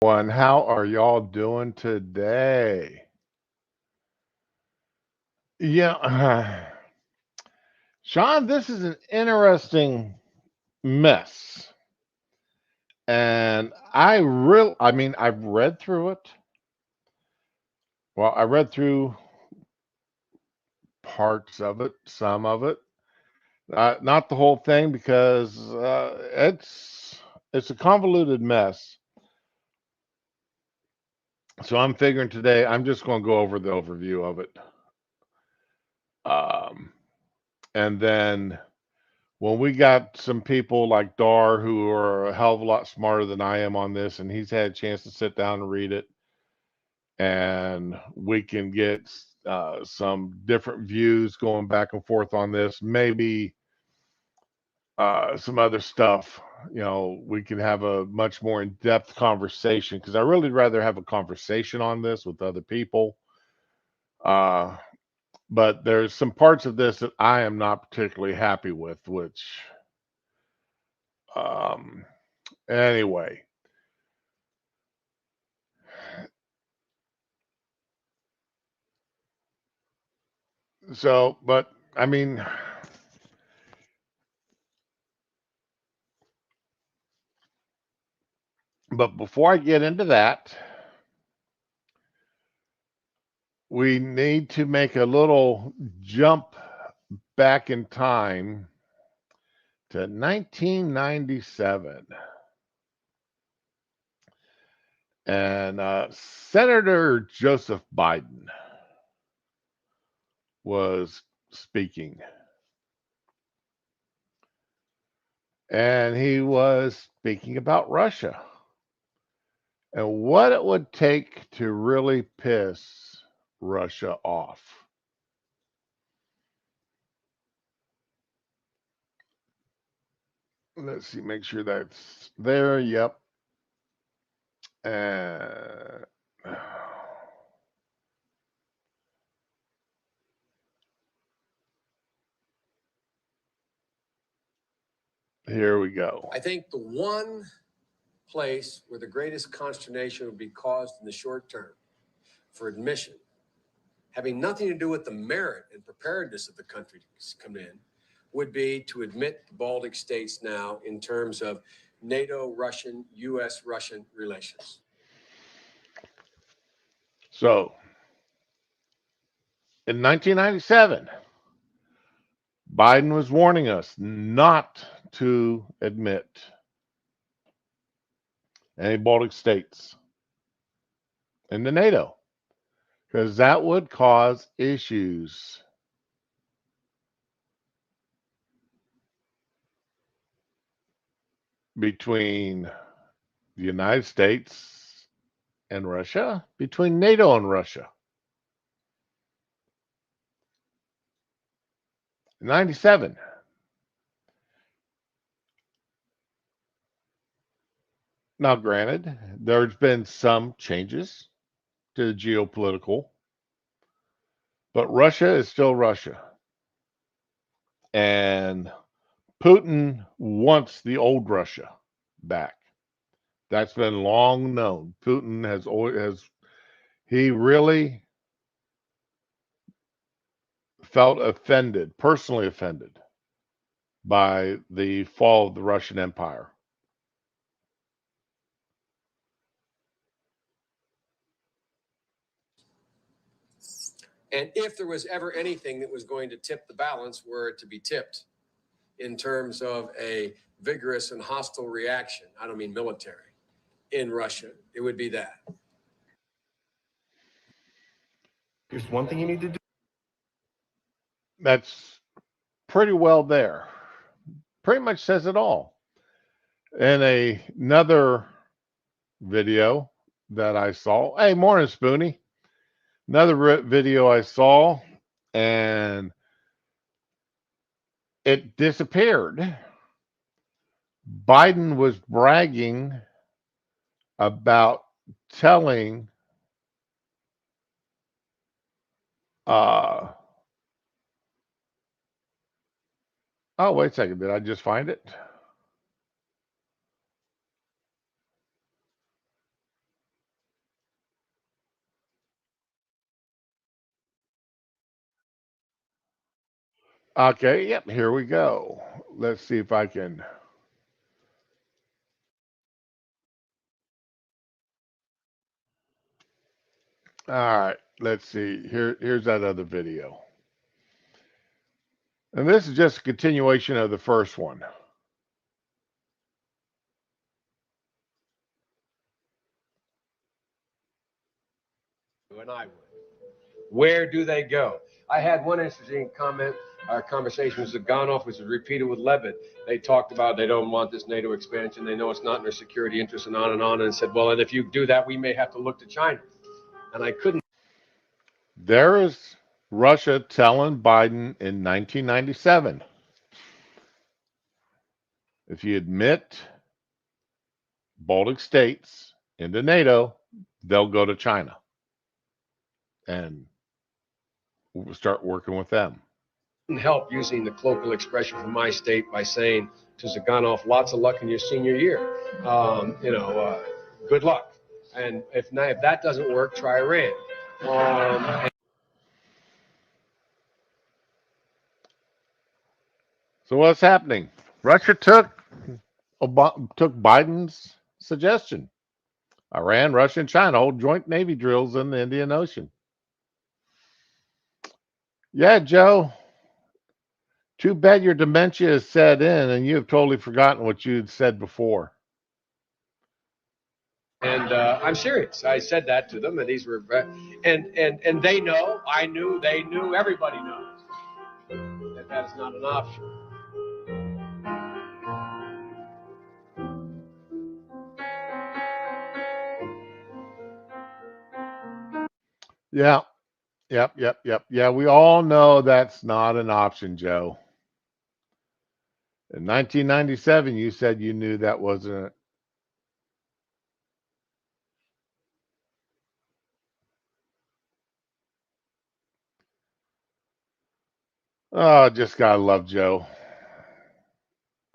One, how are y'all doing today? Yeah, Sean, this is an interesting mess. And I've read through it. Well, I read through parts of it, some of it, not the whole thing because it's a convoluted mess. So I'm figuring today I'm just going to go over the overview of it. Um, and then when we got some people like Dar who are a hell of a lot smarter than I am on this, and he's had a chance to sit down and read it, and we can get some different views going back and forth on this. Maybe some other stuff. We can have a much more in-depth conversation because I really rather have a conversation on this with other people. Uh, but there's some parts of this that I am not particularly happy with, which um, anyway. So, but I mean, but before I get into that, we need to make a little jump back in time to 1997. And Senator Joseph Biden was speaking. And he was speaking about Russia and what it would take to really piss Russia off. Let's see, make sure that's there. Yep. Uh, here we go. I think the one place where the greatest consternation would be caused in the short term for admission, having nothing to do with the merit and preparedness of the country to come in, would be to admit the Baltic states now in terms of NATO Russian, US Russian relations. So, in 1997, Biden was warning us not to admit any Baltic states into NATO because that would cause issues between the United States and Russia, between NATO and Russia. 97. Now, granted, there's been some changes to the geopolitical, but Russia is still Russia. And Putin wants the old Russia back. That's been long known. Putin has always he really felt offended, personally offended by the fall of the Russian Empire. And if there was ever anything that was going to tip the balance, were it to be tipped in terms of a vigorous and hostile reaction, I don't mean military, in Russia, it would be that. Here's one thing you need to do. That's pretty well there. Pretty much says it all. In another video that I saw, hey, morning, Spoonie. Another video I saw, and it disappeared. Biden was bragging about telling uh oh, wait a second, did I just find it? Okay, yep, here we go. Let's see if I can. All right, let's see. Here's that other video. And this is just a continuation of the first one. And I would. Where do they go? I had one interesting comment. Our conversation with Zaganov, which was repeated with Levitt. They talked about they don't want this NATO expansion. They know it's not in their security interests and on and on. And said, well, and if you do that, we may have to look to China. And I couldn't. There is Russia telling Biden in 1997, if you admit Baltic states into NATO, they'll go to China and we'll start working with them. Help using the colloquial expression from my state by saying to Zaganov, lots of luck in your senior year. Good luck. And if that doesn't work, try Iran. So what's happening? Russia took Biden's suggestion. Iran, Russia, and China hold joint Navy drills in the Indian Ocean. Yeah, Joe. Too bad your dementia is set in and you have totally forgotten what you'd said before. And I'm serious. I said that to them, and these were, and they know. I knew. They knew. Everybody knows that that is not an option. Yeah. Yep. Yeah, we all know that's not an option, Joe. In 1997, you said you knew that wasn't. Oh, just gotta love Joe.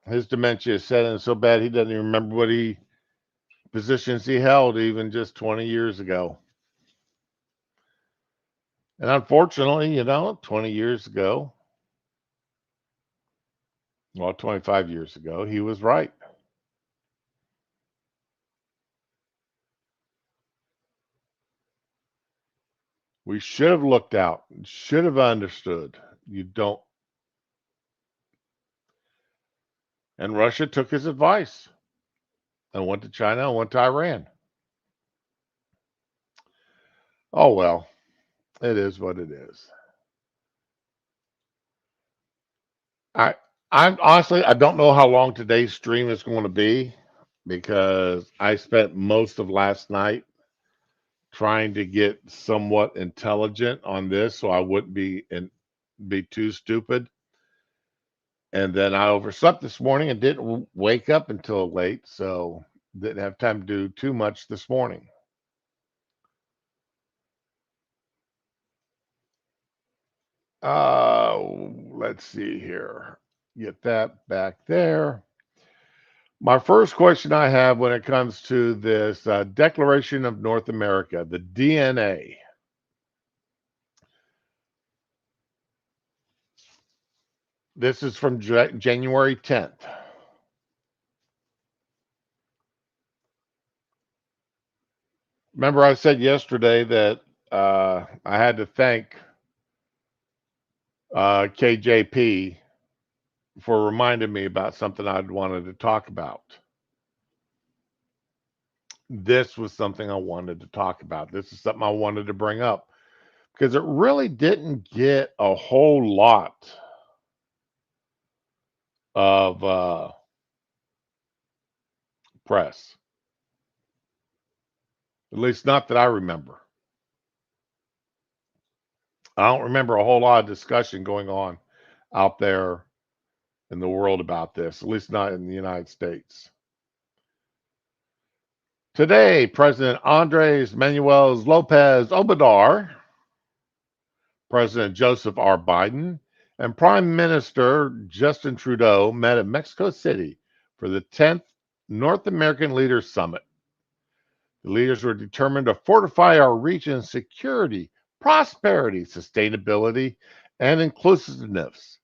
His dementia is set in so bad he doesn't even remember what positions he held even just 20 years ago. And unfortunately, 20 years ago, well, 25 years ago, he was right. We should have looked out, should have understood. You don't. And Russia took his advice and went to China and went to Iran. Oh, well, it is what it is. I, I'm honestly, I don't know how long today's stream is going to be because I spent most of last night trying to get somewhat intelligent on this so I wouldn't be too stupid. And then I overslept this morning and didn't wake up until late, so didn't have time to do too much this morning. Let's see here. Get that back there. My first question I have when it comes to this Declaration of North America, the DNA. This is from January 10th. Remember, I said yesterday that I had to thank KJP for reminding me about something I'd wanted to talk about. This was something I wanted to talk about. This is something I wanted to bring up because it really didn't get a whole lot of press. At least not that I remember. I don't remember a whole lot of discussion going on out there in the world about this, at least not in the United States. Today, President Andres Manuel Lopez Obrador, President Joseph R. Biden, and Prime Minister Justin Trudeau met in Mexico City for the 10th North American Leaders Summit. The leaders were determined to fortify our region's security, prosperity, sustainability, and inclusiveness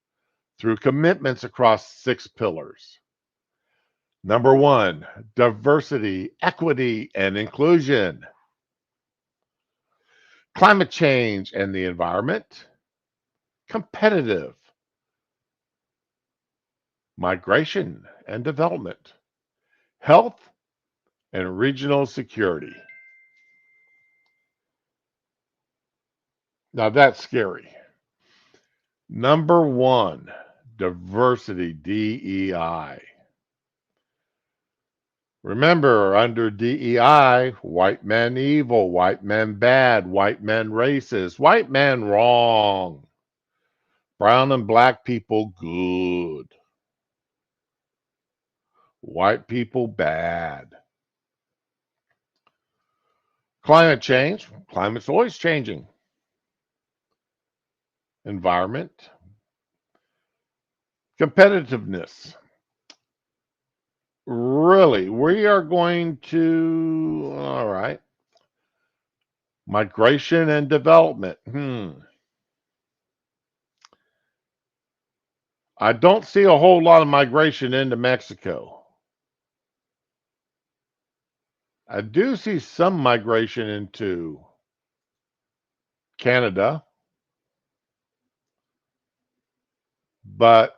through commitments across 6 pillars. Number 1, diversity, equity, and inclusion. Climate change and the environment. Competitive. Migration and development. Health and regional security. Now that's scary. Number 1, diversity, DEI. Remember, under DEI, white men evil, white men bad, white men racist, white men wrong, brown and black people good, white people bad. Climate change, climate's always changing. Environment, competitiveness. Really, we are going to, all right. Migration and development. I don't see a whole lot of migration into Mexico. I do see some migration into Canada, but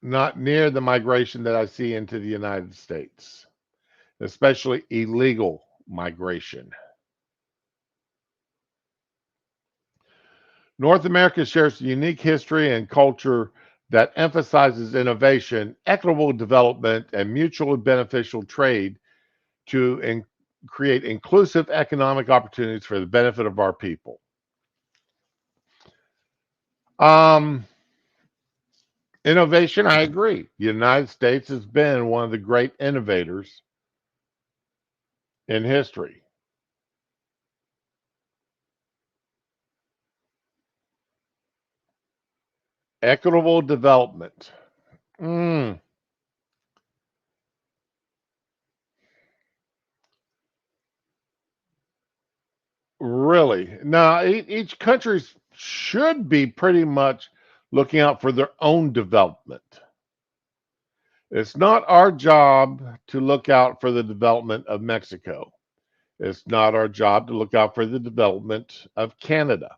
not near the migration that I see into the United States, especially illegal migration. North America shares a unique history and culture that emphasizes innovation, equitable development, and mutually beneficial trade to create inclusive economic opportunities for the benefit of our people. Innovation, I agree. The United States has been one of the great innovators in history. Equitable development. Really? Now, each country should be pretty much looking out for their own development. It's not our job to look out for the development of Mexico. It's not our job to look out for the development of Canada.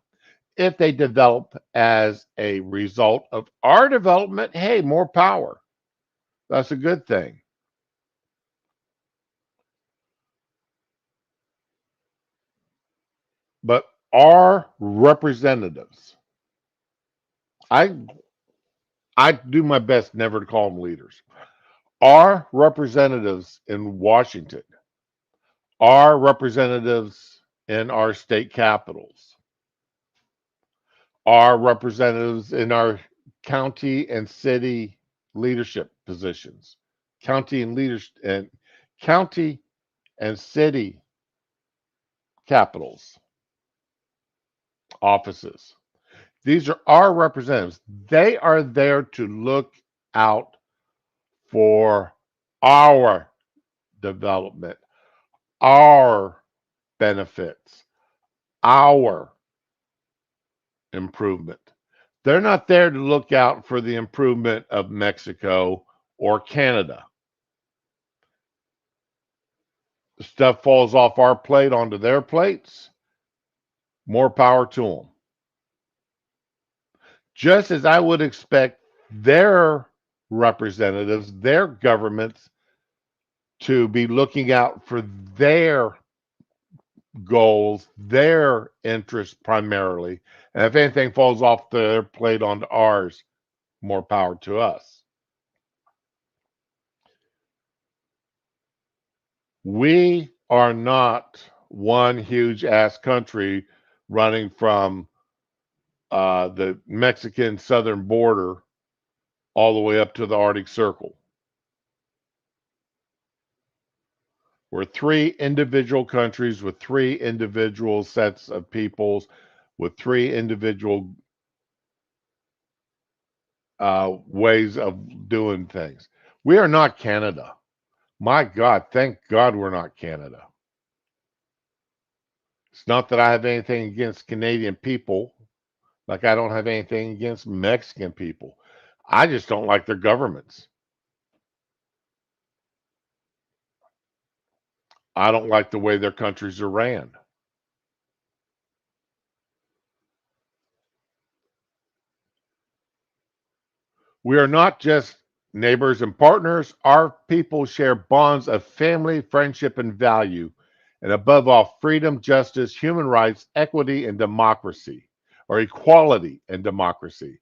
If they develop as a result of our development, hey, more power. That's a good thing. But our representatives, I I do my best never to call them leaders. Our representatives in Washington, our representatives in our state capitals, our representatives in our county and city leadership positions, county and leadership and county and city capitals, offices. These are our representatives. They are there to look out for our development, our benefits, our improvement. They're not there to look out for the improvement of Mexico or Canada. The stuff falls off our plate onto their plates, more power to them. Just as I would expect their representatives, their governments, to be looking out for their goals, their interests primarily. And if anything falls off their plate onto ours, more power to us. We are not one huge ass country running from the Mexican southern border all the way up to the Arctic Circle. We're 3 individual countries with 3 individual sets of peoples with 3 individual ways of doing things. We are not Canada. My God, thank God we're not Canada. It's not that I have anything against Canadian people, like I don't have anything against Mexican people. I just don't like their governments. I don't like the way their countries are ran. We are not just neighbors and partners. Our people share bonds of family, friendship, and value. And above all, freedom, justice, human rights, equity, and democracy, or equality and democracy.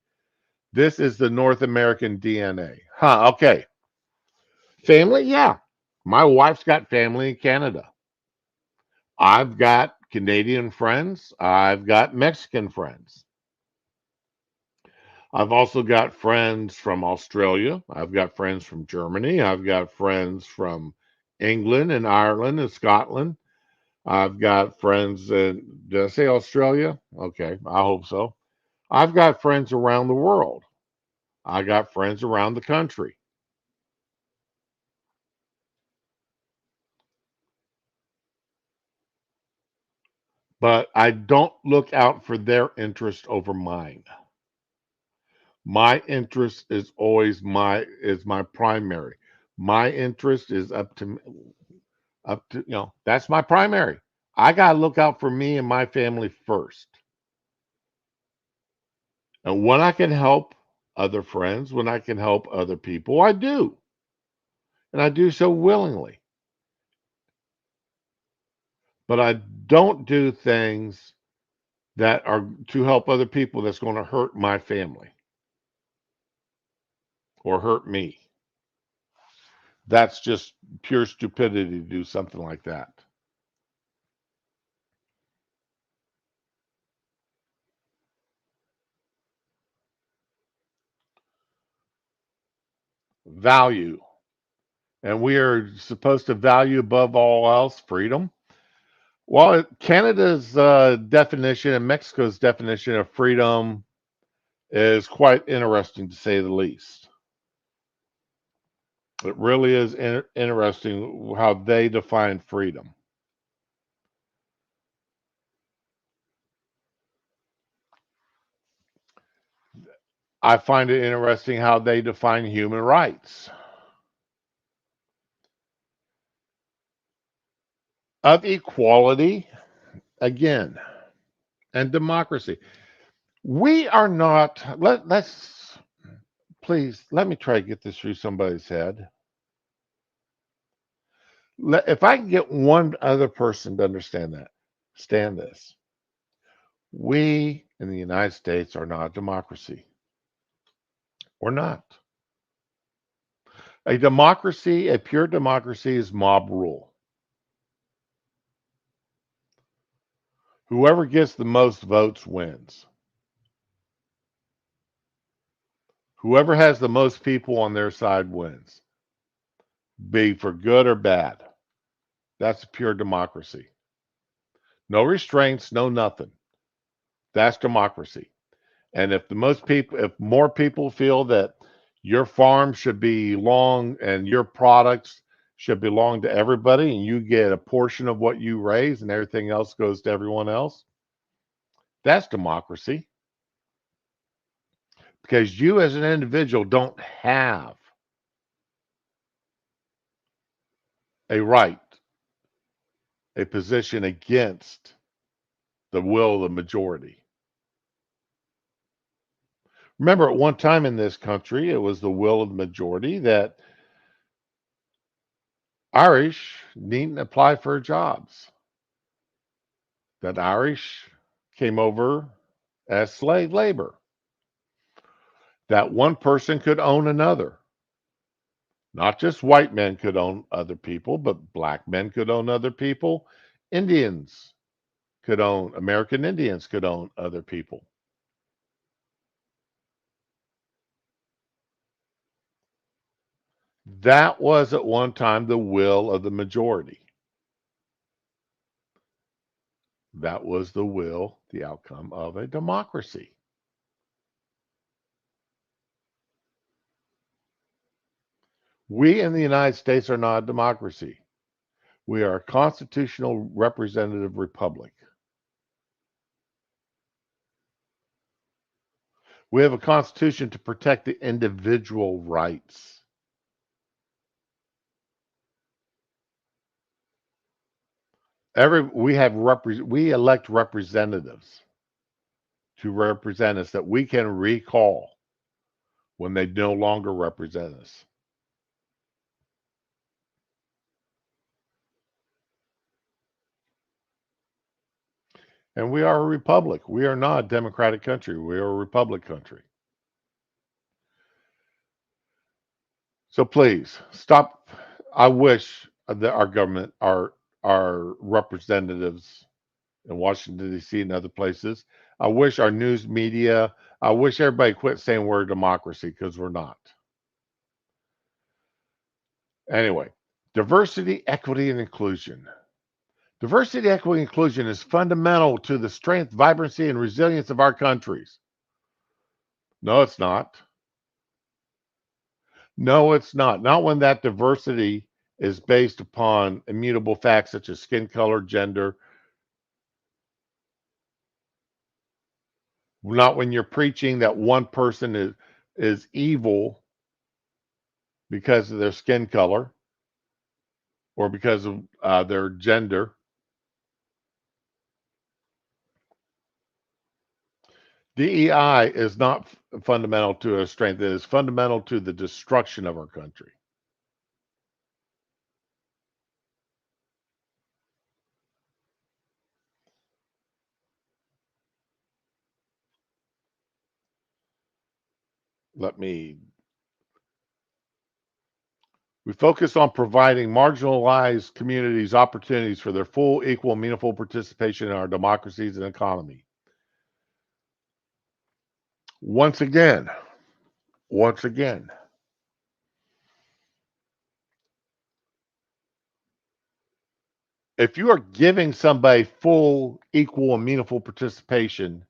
This is the North American DNA. Huh, okay. Family? Yeah. My wife's got family in Canada. I've got Canadian friends. I've got Mexican friends. I've also got friends from Australia. I've got friends from Germany. I've got friends from England and Ireland and Scotland. I've got friends in, did I say Australia? Okay, I hope so. I've got friends around the world. I got friends around the country. But I don't look out for their interest over mine. My interest is always my primary. My interest is up to that's my primary. I got to look out for me and my family first. And when I can help other friends, when I can help other people, I do. And I do so willingly. But I don't do things that are to help other people that's going to hurt my family or hurt me. That's just pure stupidity to do something like that. Value. And we are supposed to value above all else freedom. Well, Canada's definition and Mexico's definition of freedom is quite interesting to say the least. It really is interesting how they define freedom. I find it interesting how they define human rights of equality again and democracy. We are not. Let's please let me try to get this through somebody's head. If I can get one other person to understand this. We in the United States are not a democracy. We're not. A democracy, a pure democracy, is mob rule. Whoever gets the most votes wins. Whoever has the most people on their side wins, be for good or bad. That's a pure democracy. No restraints, no nothing. That's democracy. And if more people feel that your farm should belong and your products should belong to everybody and you get a portion of what you raise and everything else goes to everyone else, that's democracy. Because you as an individual don't have a right, a position against the will of the majority. Remember, at one time in this country, it was the will of the majority that Irish needn't apply for jobs, that Irish came over as slave labor, that one person could own another. Not just white men could own other people, but black men could own other people. Indians could own, American Indians could own other people. That was at one time the will of the majority. That was the will, the outcome of a democracy. We in the United States are not a democracy. We are a constitutional representative republic. We have a constitution to protect the individual rights. We elect representatives to represent us that we can recall when they no longer represent us. And we are a republic. We are not a democratic country. We are a republic country. So please stop. I wish that our government, our representatives in Washington D.C. and other places, I wish our news media, I wish everybody quit saying we're a democracy because we're not. Anyway, diversity, equity, and inclusion. Diversity, equity, and inclusion is fundamental to the strength, vibrancy, and resilience of our countries. No, it's not. No, it's not. Not when that diversity is based upon immutable facts such as skin color, gender. Not when you're preaching that one person is evil because of their skin color or because of their gender. DEI is not fundamental to our strength. It is fundamental to the destruction of our country. Let me. We focus on providing marginalized communities opportunities for their full, equal, meaningful participation in our democracies and economy. Once again, once again, if you are giving somebody full, equal, and meaningful participation,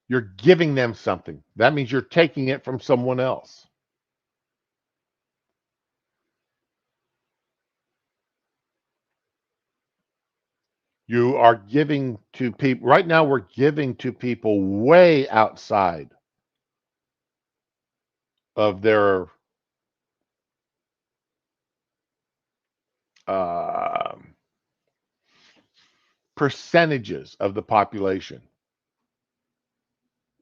you're giving them something. That means you're taking it from someone else. You are giving to people. Right now, we're giving to people way outside of their uh, percentages of the population.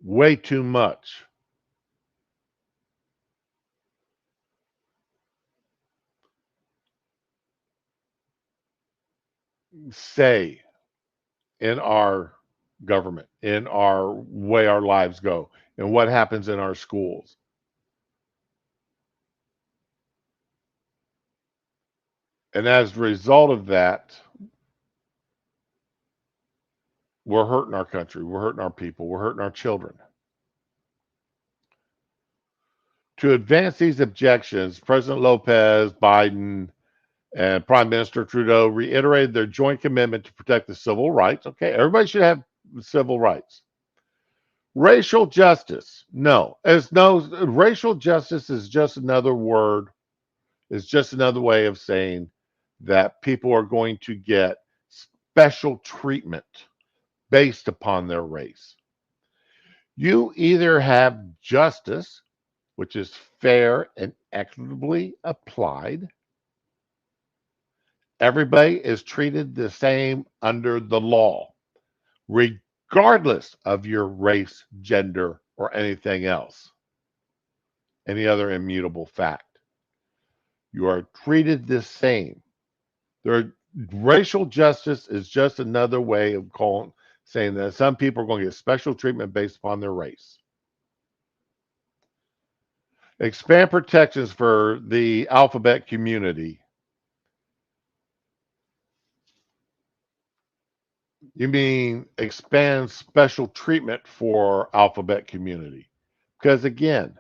Way too much. Say in our government, in our way our lives go, and what happens in our schools. And as a result of that, we're hurting our country, we're hurting our people, we're hurting our children. To advance these objections, President Lopez, Biden, and Prime Minister Trudeau reiterated their joint commitment to protect the civil rights. Okay, everybody should have civil rights. Racial justice. No, as no racial justice is just another word, is just another way of saying that people are going to get special treatment based upon their race. You either have justice, which is fair and equitably applied. Everybody is treated the same under the law, regardless of your race, gender, or anything else, any other immutable fact. You are treated the same. Racial justice is just another way of saying that some people are going to get special treatment based upon their race. Expand protections for the alphabet community. You mean expand special treatment for alphabet community? Because again,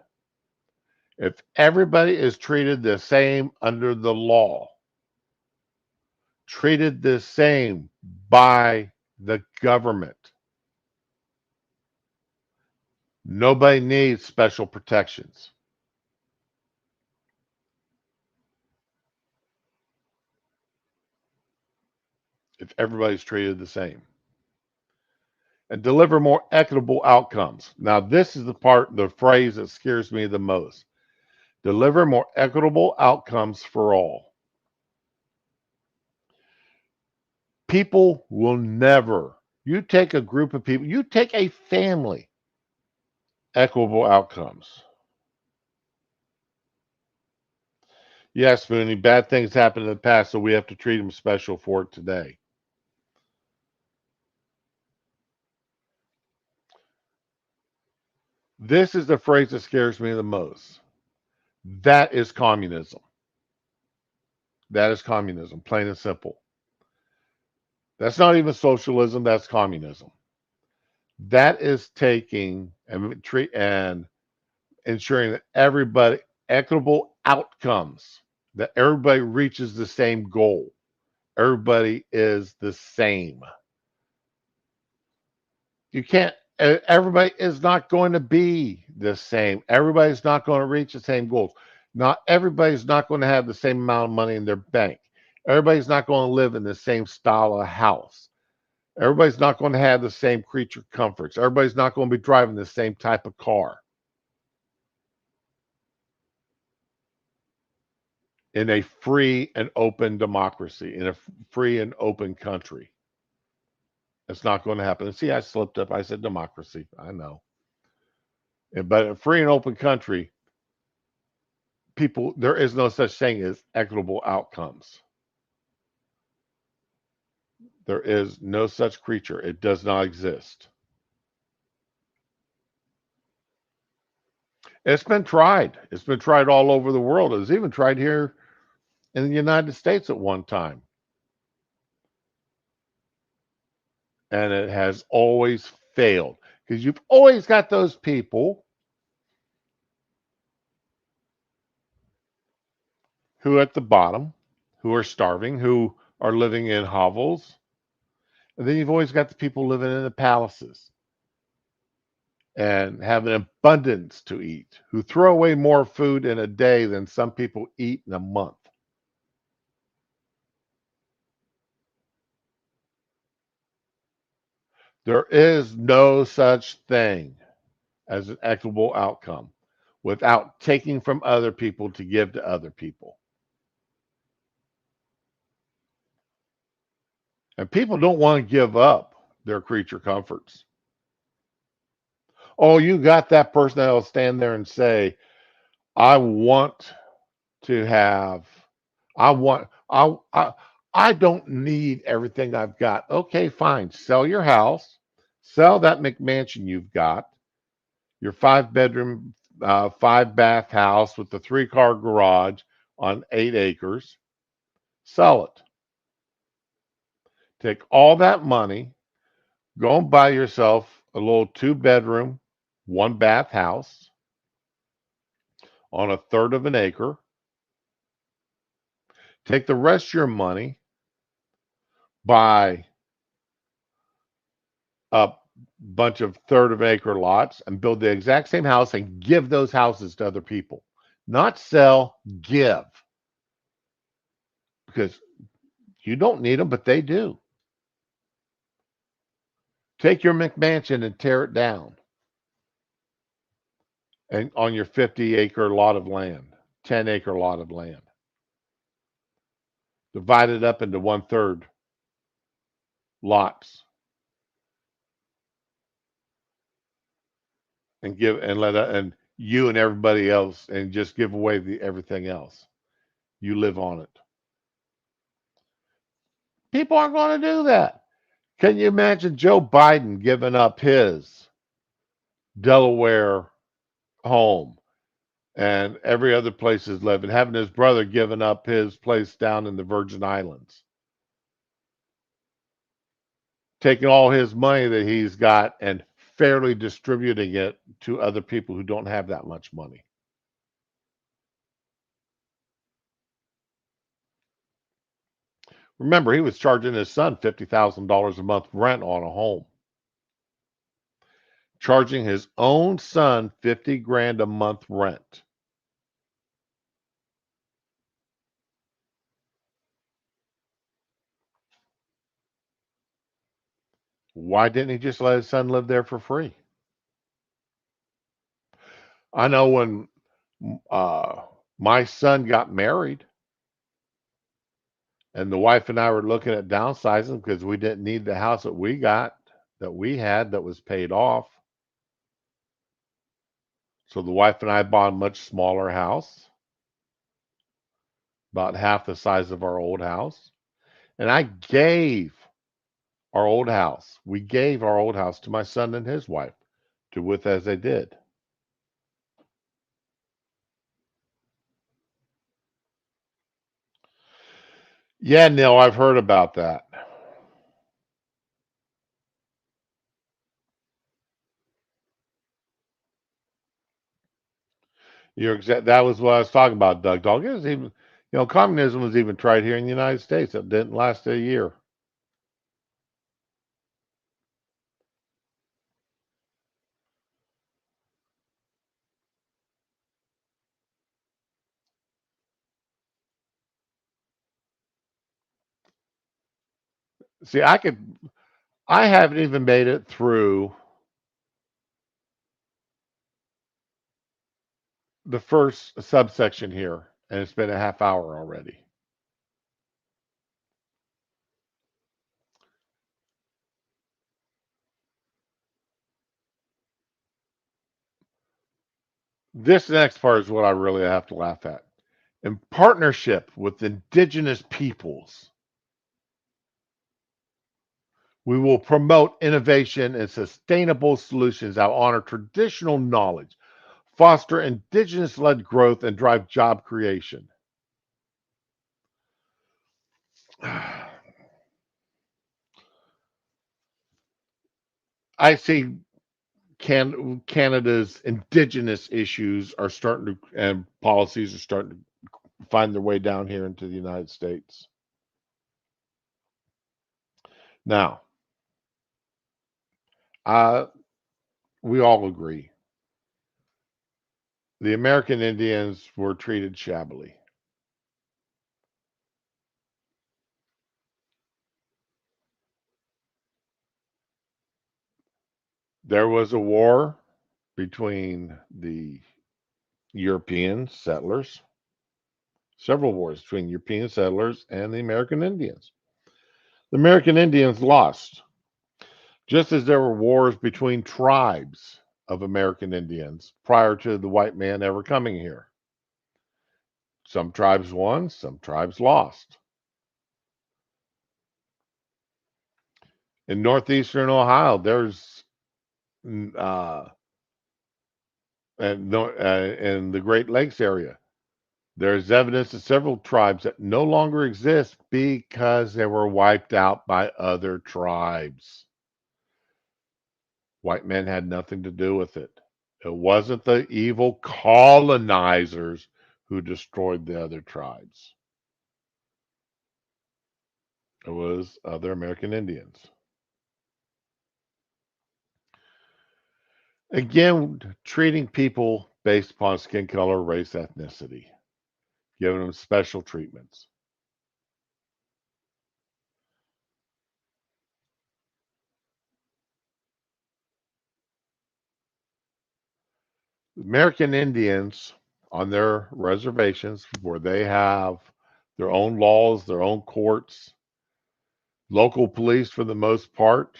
if everybody is treated the same under the law, treated the same by the government, nobody needs special protections. If everybody's treated the same. and deliver more equitable outcomes. Now, this is the phrase that scares me the most. Deliver more equitable outcomes for all. People will never, you take a group of people, you take a family, equitable outcomes. Yes, Mooney, bad things happened in the past, so we have to treat them special for it today. This is the phrase that scares me the most. That is communism. That is communism, plain and simple. That's not even socialism, that's communism. That is taking and ensuring that everybody, equitable outcomes, that everybody reaches the same goal. Everybody is the same. You can't, everybody is not going to be the same. Everybody's not going to reach the same goals. Not everybody's not going to have the same amount of money in their bank. Everybody's not going to live in the same style of house. Everybody's not going to have the same creature comforts. Everybody's not going to be driving the same type of car. In a free and open democracy, in a free and open country. It's not going to happen. See, I slipped up. I said democracy. I know. But in a free and open country, people, there is no such thing as equitable outcomes. There is no such creature. It does not exist. It's been tried. It's been tried all over the world. It was even tried here in the United States at one time. And it has always failed because you've always got those people who are at the bottom, who are starving, who are living in hovels. And then you've always got the people living in the palaces and have an abundance to eat, who throw away more food in a day than some people eat in a month. There is no such thing as an equitable outcome without taking from other people to give to other people. And people don't want to give up their creature comforts. Oh, you got that person that'll stand there and say, I want to have, I want, I don't need everything I've got. Okay, fine. Sell your house, sell that McMansion you've got, your 5 bedroom, 5 bath house with the 3 car garage on 8 acres. Sell it. Take all that money, go and buy yourself a little 2 bedroom, 1 bath house on a third of an acre. Take the rest of your money, buy a bunch of third of an acre lots and build the exact same house and give those houses to other people. Not sell, give. Because you don't need them, but they do. Take your McMansion and tear it down and on your 50-acre lot of land, 10-acre lot of land. Divide it up into 1/3 lots and give and let and you and everybody else and just give away everything else. You live on it. People aren't going to do that. Can you imagine Joe Biden giving up his Delaware home and every other place he's living, having his brother giving up his place down in the Virgin Islands, taking all his money that he's got and fairly distributing it to other people who don't have that much money? Remember, he was charging his son $50,000 a month rent on a home. Charging his own son 50 grand a month rent. Why didn't he just let his son live there for free? I know when uh, my son got married and the wife and I were looking at downsizing because we didn't need the house that we had that was paid off. So the wife and I bought a much smaller house, about half the size of our old house. And we gave our old house to my son and his wife to with as they did. Yeah, Neil, I've heard about that. That was what I was talking about, Doug Dog. It was even, communism was even tried here in the United States. It didn't last a year. See, I haven't even made it through the first subsection here, and it's been a half hour already. This next part is what I really have to laugh at. In partnership with indigenous peoples, we will promote innovation and sustainable solutions that honor traditional knowledge, foster indigenous led growth, and drive job creation. I see Canada's indigenous issues are starting to, and policies are starting to find their way down here into the United States. Now, uh, we all agree the American Indians were treated shabbily. There was a war between the European settlers, several wars between European settlers and the American Indians. The American Indians lost, just as there were wars between tribes of American Indians prior to the white man ever coming here. Some tribes won, some tribes lost. In northeastern Ohio, there's in the Great Lakes area, there's evidence of several tribes that no longer exist because they were wiped out by other tribes. White men had nothing to do with it. It wasn't the evil colonizers who destroyed the other tribes. It was other American Indians. Again, treating people based upon skin color, race, ethnicity, giving them special treatments. American Indians on their reservations, where they have their own laws, their own courts, local police for the most part,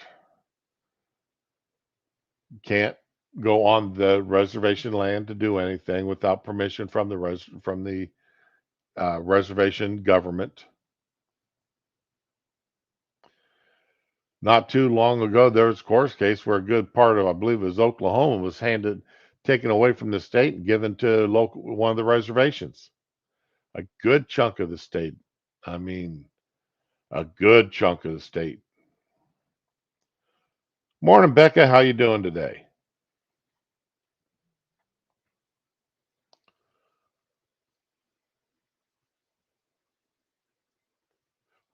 can't go on the reservation land to do anything without permission from the reservation government. Not too long ago, there was a court case where a good part of, I believe it was Oklahoma, was taken away from the state and given to one of the reservations. A good chunk of the state. I mean, a good chunk of the state. Morning, Becca. How you doing today?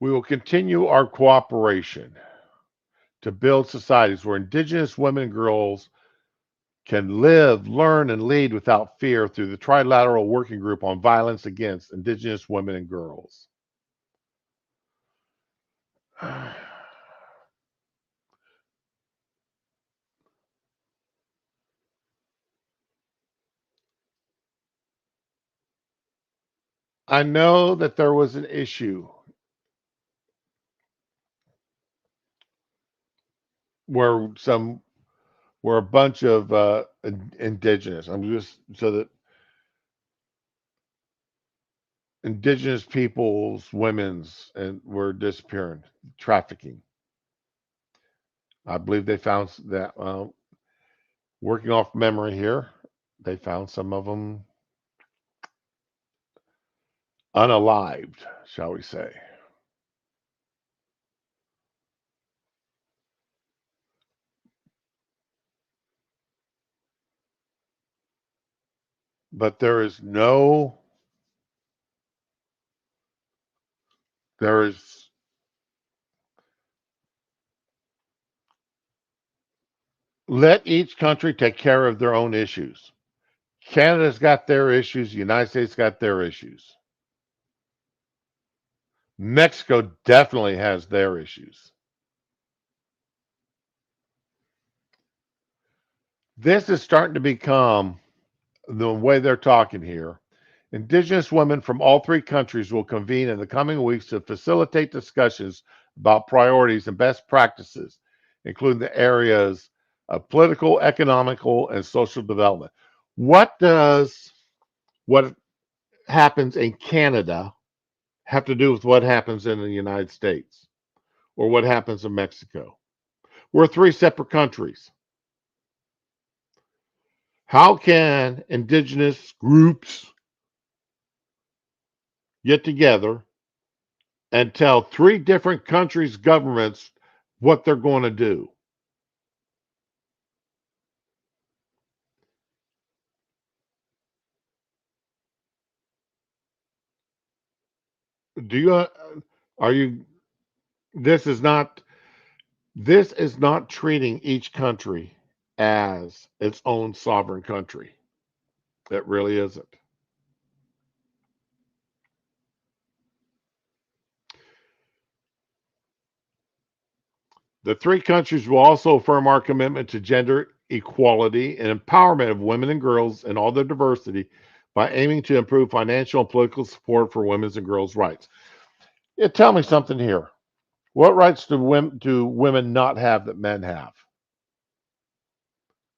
We will continue our cooperation to build societies where Indigenous women and girls can live, learn, and lead without fear through the Trilateral Working Group on Violence Against Indigenous Women and Girls. I know that there was an issue where some where a bunch of indigenous. I'm just so that indigenous peoples, women's, and were disappearing, trafficking. I believe they found that. Working off memory here, they found some of them unalived, shall we say? But there is let each country take care of their own issues. Canada's got their issues. The United States got their issues. Mexico definitely has their issues. This is starting to become the way they're talking here. Indigenous women from all three countries will convene in the coming weeks to facilitate discussions about priorities and best practices, including the areas of political, economical, and social development. What does what happens in Canada have to do with what happens in the United States or what happens in Mexico? We're three separate countries. How can indigenous groups get together and tell three different countries' governments what they're going to do? Do you are you this is not treating each country as its own sovereign country. It really isn't. The three countries will also affirm our commitment to gender equality and empowerment of women and girls in all their diversity by aiming to improve financial and political support for women's and girls' rights. Yeah, tell me something here. What rights do women not have that men have?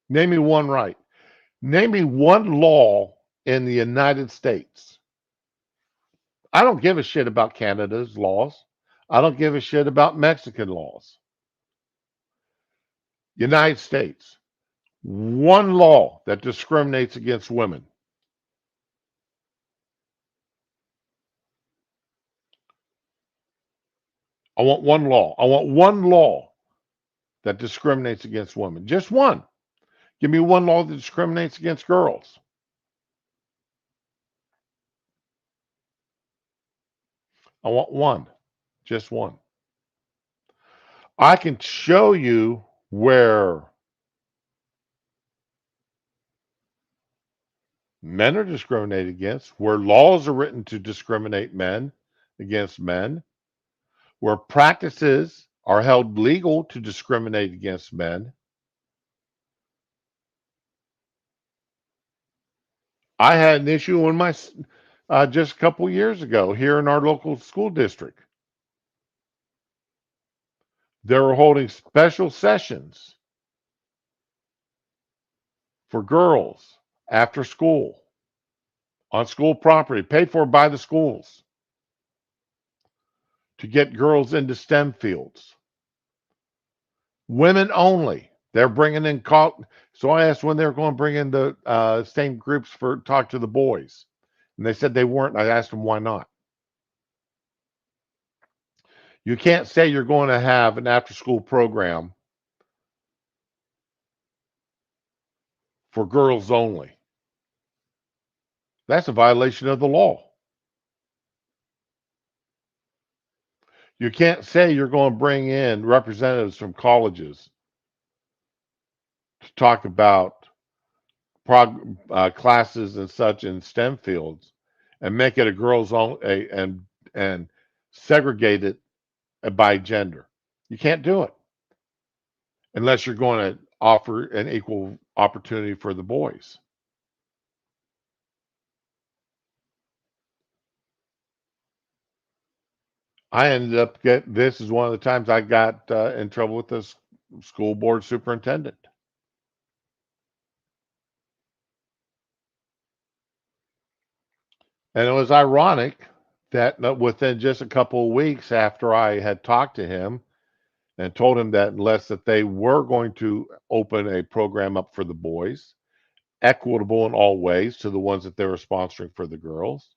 Name me one right. Name me one law in the United States. I don't give a shit about Canada's laws. I don't give a shit about Mexican laws. United States. One law that discriminates against women. I want one law. I want one law that discriminates against women. Just one. Give me one law that discriminates against girls. I want one. Just one. I can show you where men are discriminated against, where laws are written to discriminate men against men, where practices are held legal to discriminate against men. I had an issue in my just a couple years ago here in our local school district. They were holding special sessions for girls after school on school property, paid for by the schools, to get girls into STEM fields. Women only. They're bringing in so I asked when they were going to bring in the same groups for talk to the boys, and they said they weren't. I asked them why not. You can't say you're going to have an after-school program for girls only. That's a violation of the law. You can't say you're going to bring in representatives from colleges to talk about classes and such in STEM fields and make it a girls only and segregate it by gender. You can't do it unless you're going to offer an equal opportunity for the boys. I ended up get this is one of the times I got in trouble with the school board superintendent. And it was ironic that within just a couple of weeks after I had talked to him and told him that unless that they were going to open a program up for the boys, equitable in all ways to the ones that they were sponsoring for the girls,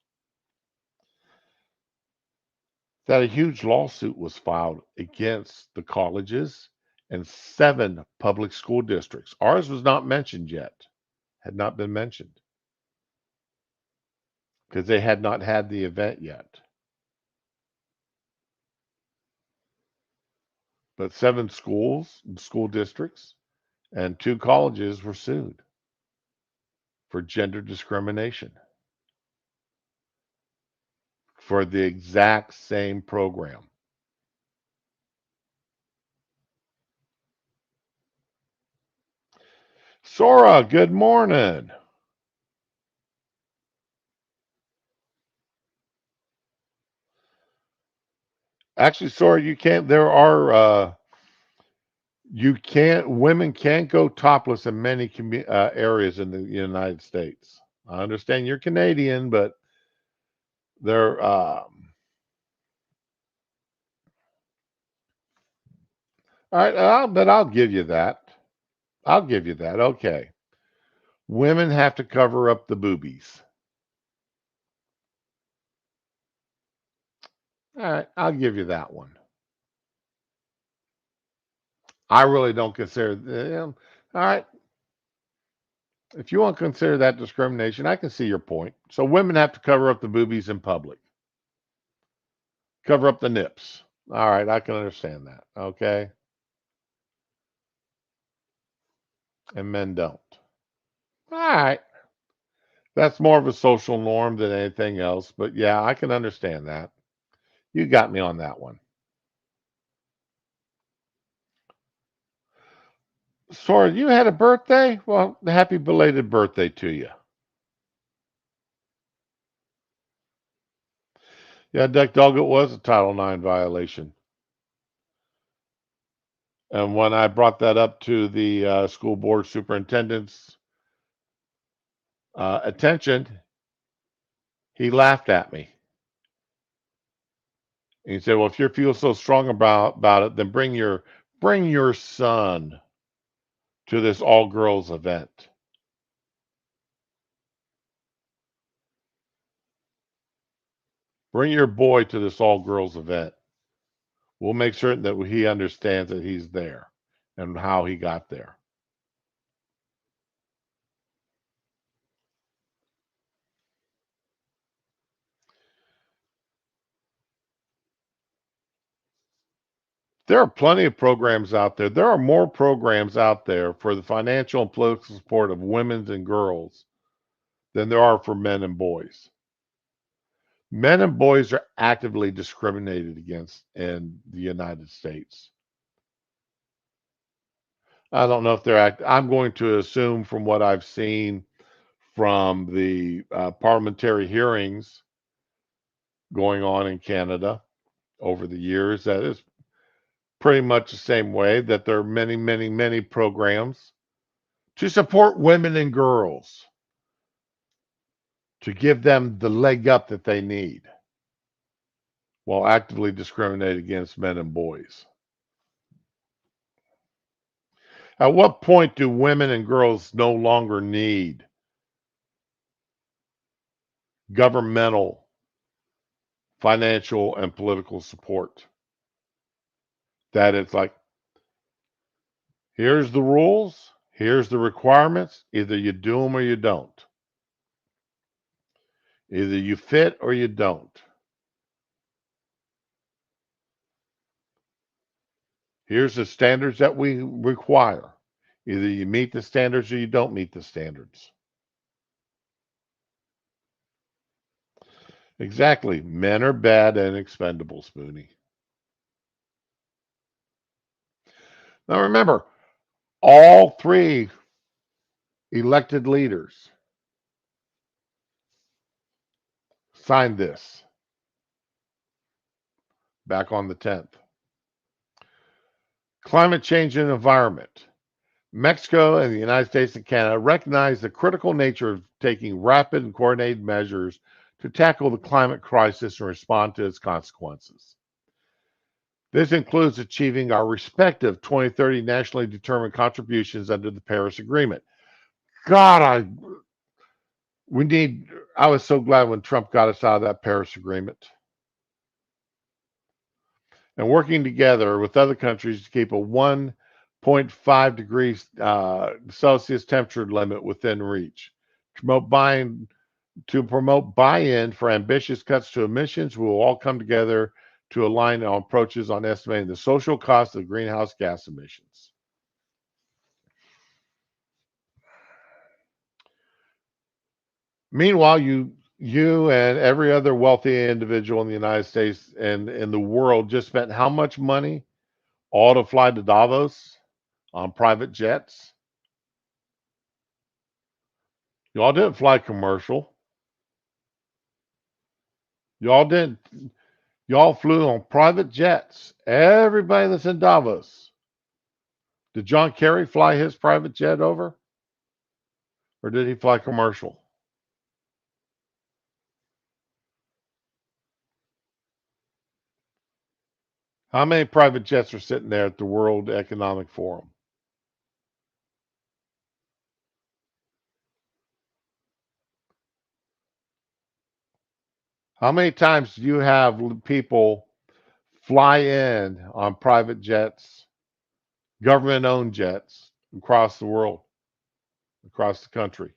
that a huge lawsuit was filed against the colleges and 7 public school districts. Ours was not mentioned yet, had not been mentioned because they had not had the event yet. But 7 schools, school districts, and 2 colleges were sued for gender discrimination for the exact same program. Sora, good morning. Actually, Sora, you can't. There are you can't. Women can't go topless in many areas in the United States. I understand you're Canadian, but they're. All right, but I'll give you that. I'll give you that. Okay, women have to cover up the boobies. All right, I'll give you that one. I really don't consider. All right, if you want to consider that discrimination, I can see your point. So women have to cover up the boobies in public, cover up the nips. All right, I can understand that. Okay, and men don't. All right, that's more of a social norm than anything else. But yeah, I can understand that. You got me on that one. Sora, you had a birthday? Well, happy belated birthday to you. Yeah, Duck Dog, it was a Title IX violation. And when I brought that up to the school board superintendent's attention, he laughed at me. And he said, "Well, if you feel so strong about it, then bring your son to this all girls event. Bring your boy to this all girls event. We'll make certain that he understands that he's there and how he got there." There are plenty of programs out there. There are more programs out there for the financial and political support of women and girls than there are for men and boys. Men and boys are actively discriminated against in the United States. I don't know if they're I'm going to assume from what I've seen from the parliamentary hearings going on in Canada over the years that it's pretty much the same way, that there are many, many, many programs to support women and girls to give them the leg up that they need while actively discriminating against men and boys. At what point do women and girls no longer need governmental, financial, and political support? That it's like, here's the rules, here's the requirements, either you do them or you don't. Either you fit or you don't. Here's the standards that we require. Either you meet the standards or you don't meet the standards. Exactly. Men are bad and expendable, Spoonie. Now remember, all 3 elected leaders signed this. back on the 10th. Climate change and environment. Mexico and the United States and Canada recognize the critical nature of taking rapid and coordinated measures to tackle the climate crisis and respond to its consequences. This includes achieving our respective 2030 nationally determined contributions under the Paris Agreement. God, I was so glad when Trump got us out of that Paris Agreement. And working together with other countries to keep a 1.5 degrees Celsius temperature limit within reach. To promote buy-in for ambitious cuts to emissions, we will all come together to align on approaches on estimating the social cost of greenhouse gas emissions. Meanwhile, you and every other wealthy individual in the United States and in the world just spent how much money all to fly to Davos on private jets? Y'all didn't fly commercial. Y'all didn't. Y'all flew on private jets. Everybody that's in Davos. Did John Kerry fly his private jet over? Or did he fly commercial? How many private jets are sitting there at the World Economic Forum? How many times do you have people fly in on private jets, government owned jets across the world, across the country?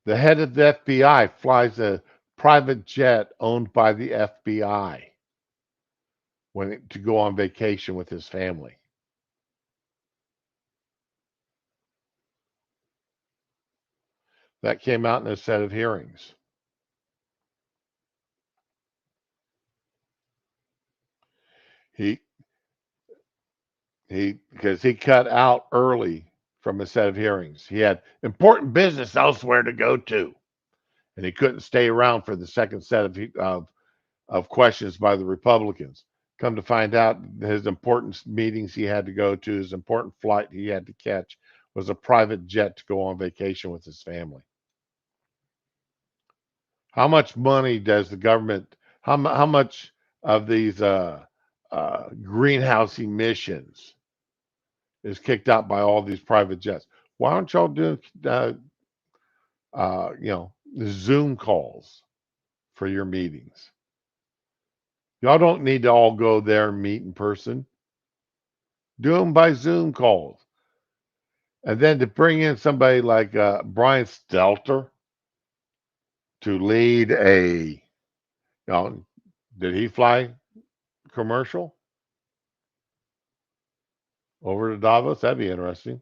The head of the FBI flies a private jet owned by the FBI to go on vacation with his family. That came out in a set of hearings. He because he cut out early from a set of hearings. He had important business elsewhere to go to, and he couldn't stay around for the second set of questions by the Republicans. Come to find out, his important meetings he had to go to, his important flight he had to catch was a private jet to go on vacation with his family. How much money does the government? How much of these greenhouse emissions is kicked out by all these private jets? Why aren't y'all doing Zoom calls for your meetings? Y'all don't need to all go there and meet in person. Do them by Zoom calls. And then to bring in somebody like Brian Stelter to lead did he fly commercial over to Davos? That'd be interesting.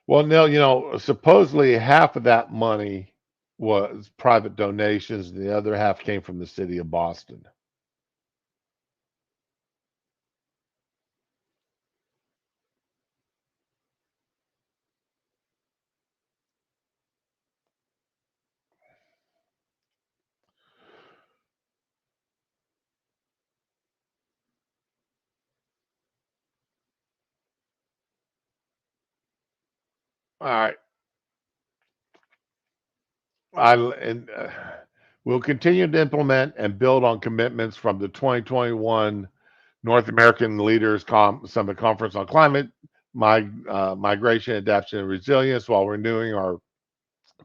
Well, Neil, supposedly half of that money was private donations, and the other half came from the city of Boston. All right. We'll continue to implement and build on commitments from the 2021 North American Leaders Summit Conference on Climate, Migration, Adaptation, and Resilience while renewing our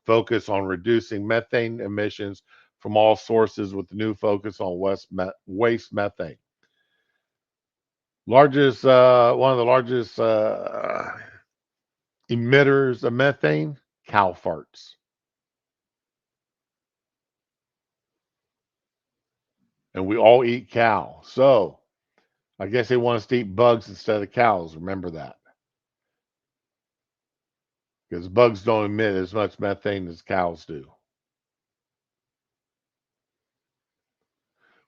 focus on reducing methane emissions from all sources with the new focus on waste methane. One of the largest emitters of methane, cow farts. And we all eat cow. So I guess they want us to eat bugs instead of cows. Remember that. Because bugs don't emit as much methane as cows do.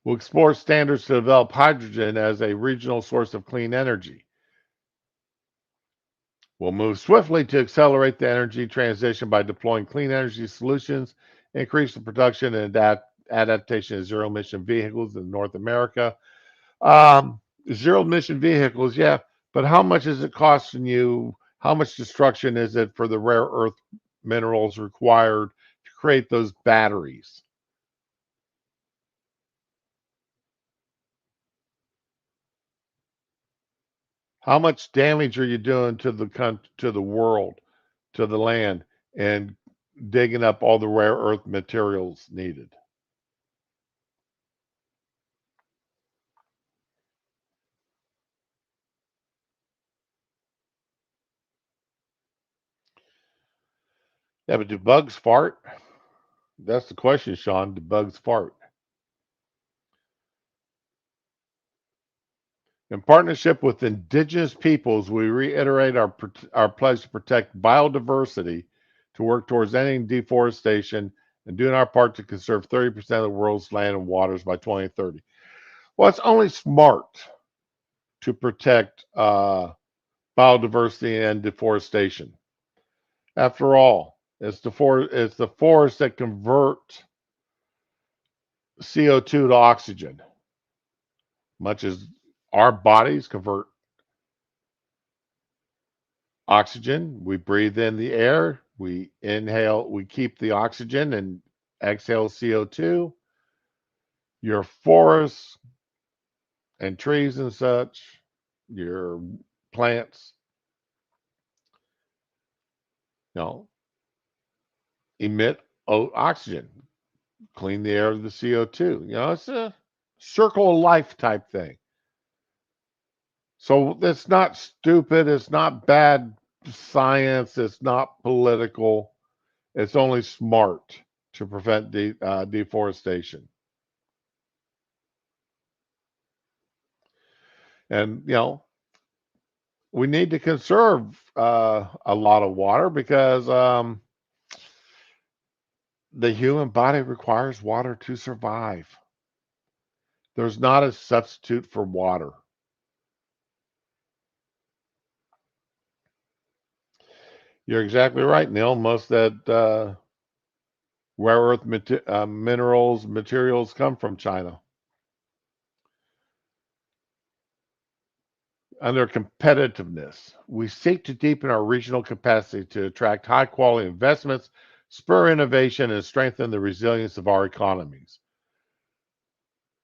We'll explore standards to develop hydrogen as a regional source of clean energy. We'll move swiftly to accelerate the energy transition by deploying clean energy solutions, increase the production and adaptation of zero emission vehicles in North America. Zero emission vehicles, yeah, but how much is it costing you? How much destruction is it for the rare earth minerals required to create those batteries? How much damage are you doing to the world, to the land, and digging up all the rare earth materials needed? Yeah, but do bugs fart? That's the question, Sean. Do bugs fart? In partnership with indigenous peoples, we reiterate our pledge to protect biodiversity, to work towards ending deforestation, and doing our part to conserve 30% of the world's land and waters by 2030. Well, it's only smart to protect biodiversity and deforestation. After all, it's the forests that convert CO2 to oxygen, much as our bodies convert oxygen. We breathe in the air, we inhale, we keep the oxygen and exhale CO2. Your forests and trees and such, your plants, you know, emit oxygen, clean the air of the CO2. You know, it's a circle of life type thing. So it's not stupid. It's not bad science. It's not political. It's only smart to prevent deforestation. And, you know, we need to conserve a lot of water because the human body requires water to survive. There's not a substitute for water. You're exactly right, Neil. Most of that rare earth minerals, materials come from China. Under competitiveness, we seek to deepen our regional capacity to attract high quality investments, spur innovation, and strengthen the resilience of our economies.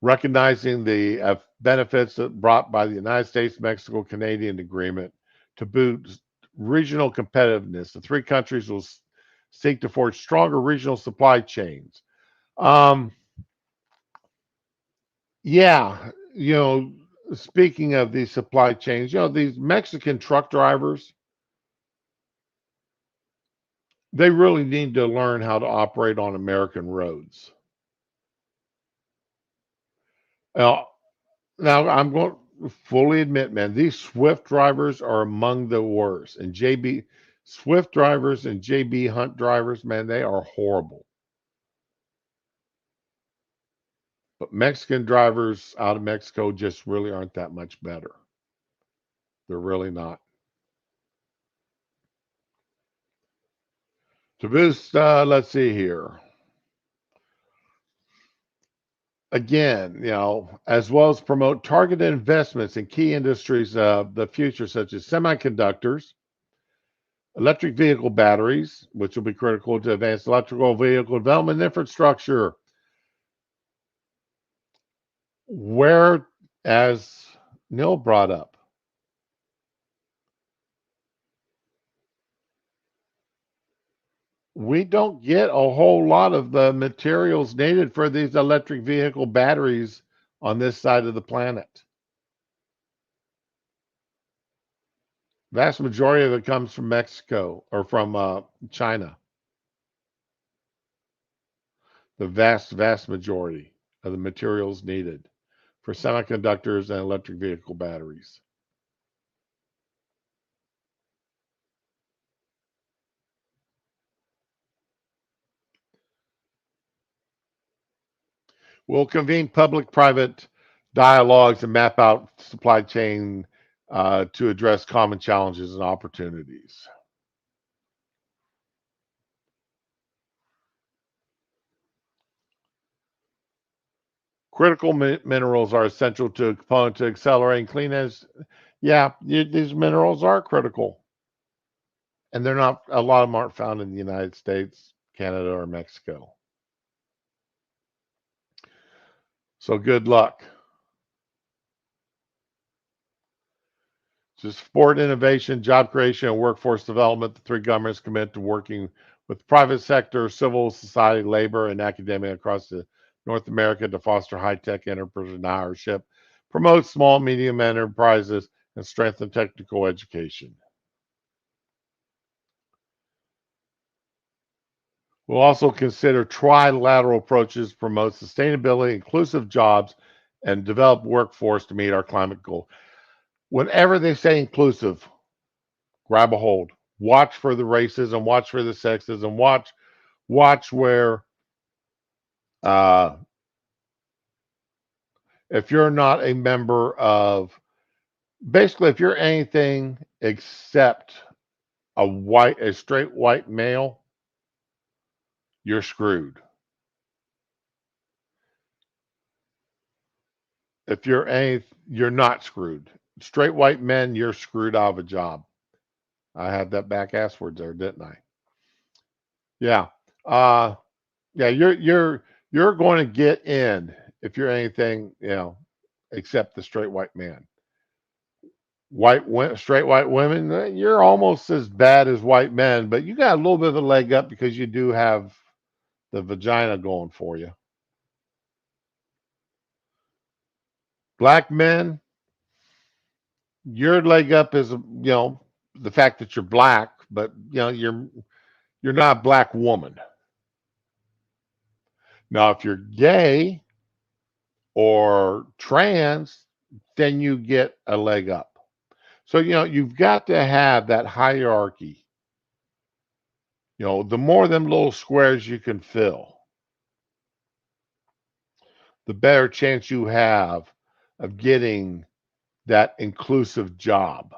Recognizing the benefits brought by the United States Mexico Canadian agreement to boost regional competitiveness, the three countries will seek to forge stronger regional supply chains. Um, yeah, you know, speaking of these supply chains, you know, these Mexican truck drivers, they really need to learn how to operate on American roads. Now, now I'm going to fully admit, man, these Swift drivers are among the worst. And JB Swift drivers and JB Hunt drivers, man, they are horrible. But Mexican drivers out of Mexico just really aren't that much better. They're really not. To boost, let's see here. Again, you know, as well as promote targeted investments in key industries of the future, such as semiconductors, electric vehicle batteries, which will be critical to advance electrical vehicle development infrastructure, where, as Neil brought up, we don't get a whole lot of the materials needed for these electric vehicle batteries on this side of the planet. Vast majority of it comes from Mexico or from China. The vast majority of the materials needed for semiconductors and electric vehicle batteries. We'll convene public private dialogues and map out supply chain to address common challenges and opportunities. Critical minerals are essential to a component to accelerating clean energy. Yeah, these minerals are critical, and they're not. A lot of them aren't found in the United States, Canada, or Mexico. So good luck. To support innovation, job creation, and workforce development, the three governments commit to working with the private sector, civil society, labor, and academia across North America to foster high-tech entrepreneurship, promote small, medium enterprises, and strengthen technical education. We'll also consider trilateral approaches to promote sustainability, inclusive jobs, and develop workforce to meet our climate goal. Whenever they say inclusive, grab a hold. Watch for the racism, watch for the sexism, watch where uh, if you're not a member of, basically if you're anything except a straight white male, you're screwed. If you're not screwed. Straight white men, you're screwed out of a job. I had that back ass words there, didn't I? Yeah. Uh yeah, you're going to get in if you're anything, except the straight white man. Straight white women, you're almost as bad as white men, but you got a little bit of a leg up because you do have the vagina going for you. Black men, your leg up is the fact that you're black, but you're not a black woman. Now, if you're gay or trans, then you get a leg up. So you've got to have that hierarchy. The more them little squares you can fill, the better chance you have of getting that inclusive job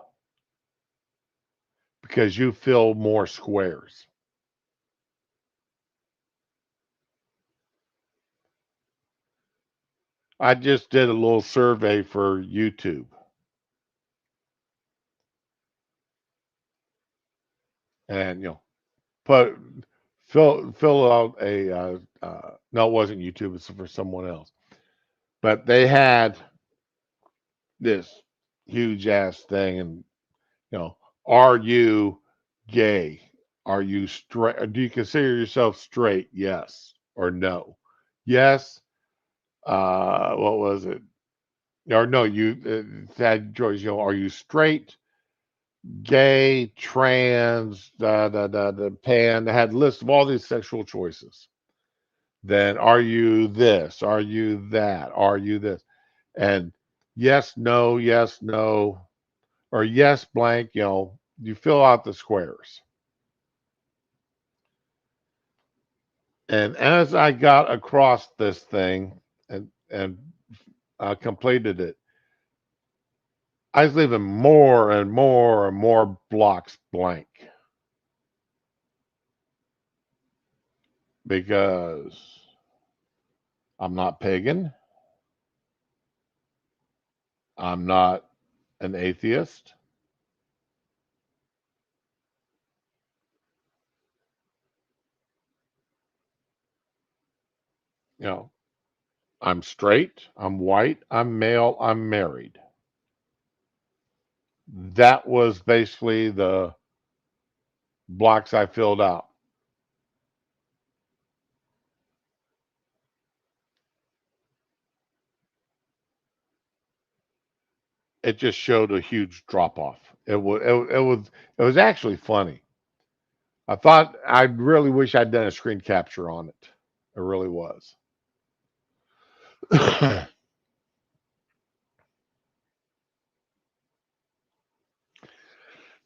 because you fill more squares. I just did a little survey for YouTube, and put fill out a no, it wasn't YouTube, it's for someone else, but they had this huge ass thing, and you know, are you gay? Are you straight? Do you consider yourself straight? Yes or no? Yes. What was it? Or no, you had choice. Are you straight, gay, trans, the pan? They had a list of all these sexual choices. Then are you this? Are you that? Are you this? And yes, no, or yes, blank. You fill out the squares. And as I got across this thing and completed it, I was leaving more and more and more blocks blank because I'm not pagan. I'm not an atheist. You know, I'm straight. I'm white. I'm male. I'm married. That was basically the blocks I filled out. It just showed a huge drop off. It was actually funny. I really wish I'd done a screen capture on it. It really was.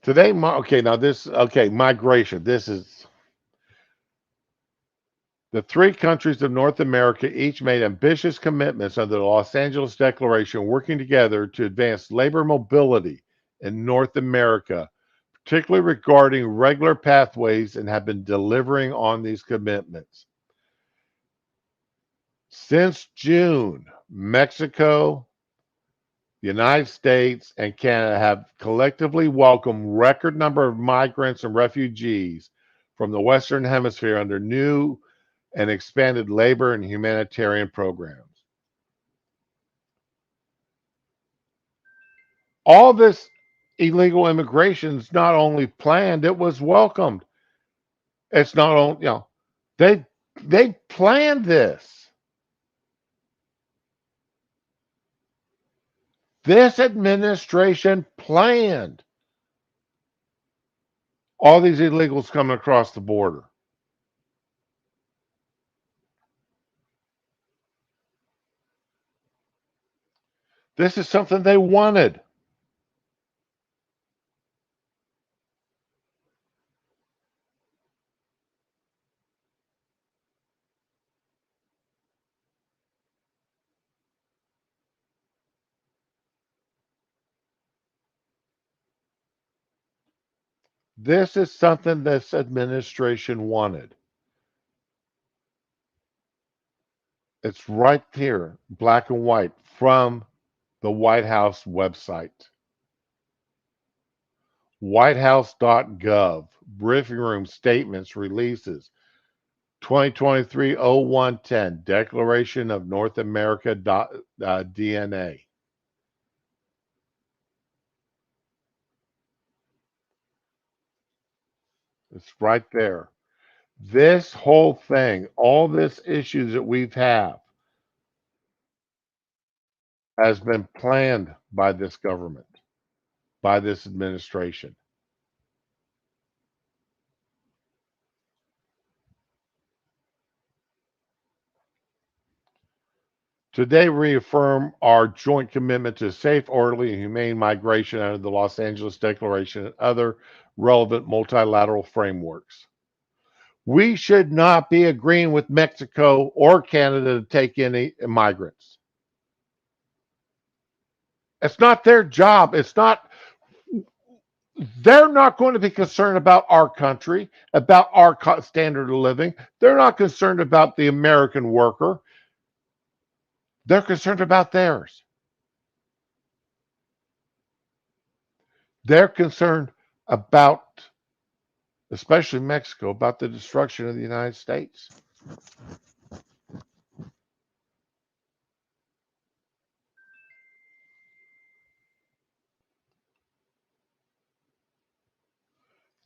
Today, migration. This is the three countries of North America each made ambitious commitments under the Los Angeles Declaration, working together to advance labor mobility in North America, particularly regarding regular pathways, and have been delivering on these commitments. Since June, Mexico, the United States, and Canada have collectively welcomed record number of migrants and refugees from the Western Hemisphere under new and expanded labor and humanitarian programs. All this illegal immigration is not only planned, it was welcomed. It's not only, they they planned this. This administration planned all these illegals coming across the border. This is something they wanted. This is something this administration wanted. It's right here, black and white, from the White House website. Whitehouse.gov, briefing room statements, releases, 2023-01-10, Declaration of North America DNA. It's right there. This whole thing, all this issues that we've had, has been planned by this government, by this administration. Today, reaffirm our joint commitment to safe, orderly, and humane migration under the Los Angeles Declaration and other relevant multilateral frameworks. We should not be agreeing with Mexico or Canada to take any migrants. It's not their job. They're not going to be concerned about our country, about our standard of living. They're not concerned about the American worker. They're concerned about theirs. They're concerned about, especially Mexico, about the destruction of the United States.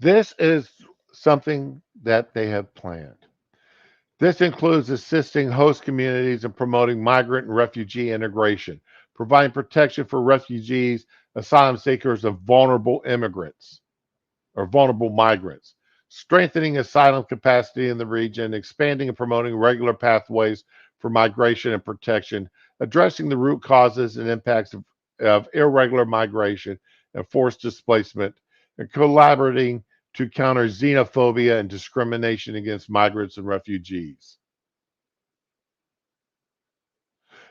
This is something that they have planned. This includes assisting host communities and promoting migrant and refugee integration, providing protection for refugees, asylum seekers, and vulnerable immigrants or vulnerable migrants, strengthening asylum capacity in the region, expanding and promoting regular pathways for migration and protection, addressing the root causes and impacts of irregular migration and forced displacement, and collaborating to counter xenophobia and discrimination against migrants and refugees.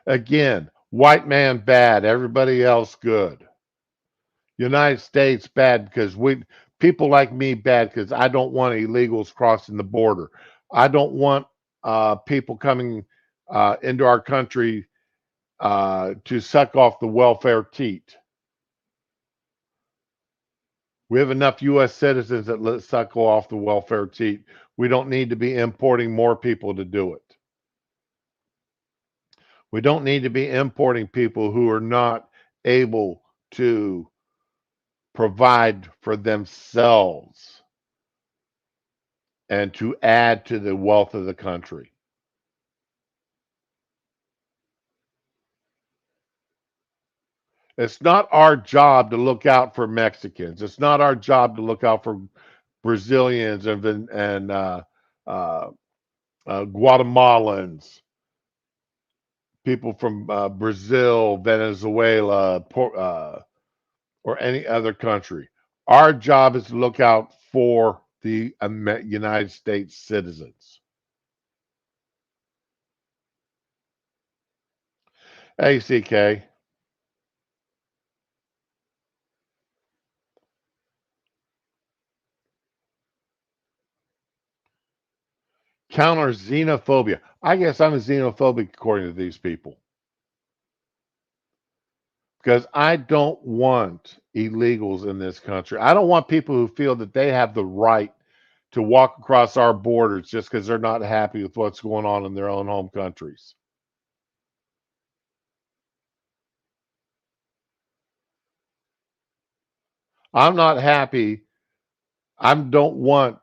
Again, white man bad, everybody else good. United States bad because people like me bad because I don't want illegals crossing the border. I don't want people coming into our country to suck off the welfare teat. We have enough U.S. citizens that let suck off the welfare teat. We don't need to be importing more people to do it. We don't need to be importing people who are not able to provide for themselves and to add to the wealth of the country. It's not our job to look out for Mexicans. It's not our job to look out for Brazilians and Guatemalans, people from Brazil, Venezuela, or any other country. Our job is to look out for the United States citizens. Hey, CK. Counter xenophobia. I guess I'm a xenophobic according to these people because I don't want illegals in this country. I don't want people who feel that they have the right to walk across our borders just because they're not happy with what's going on in their own home countries. I'm not happy. I don't want.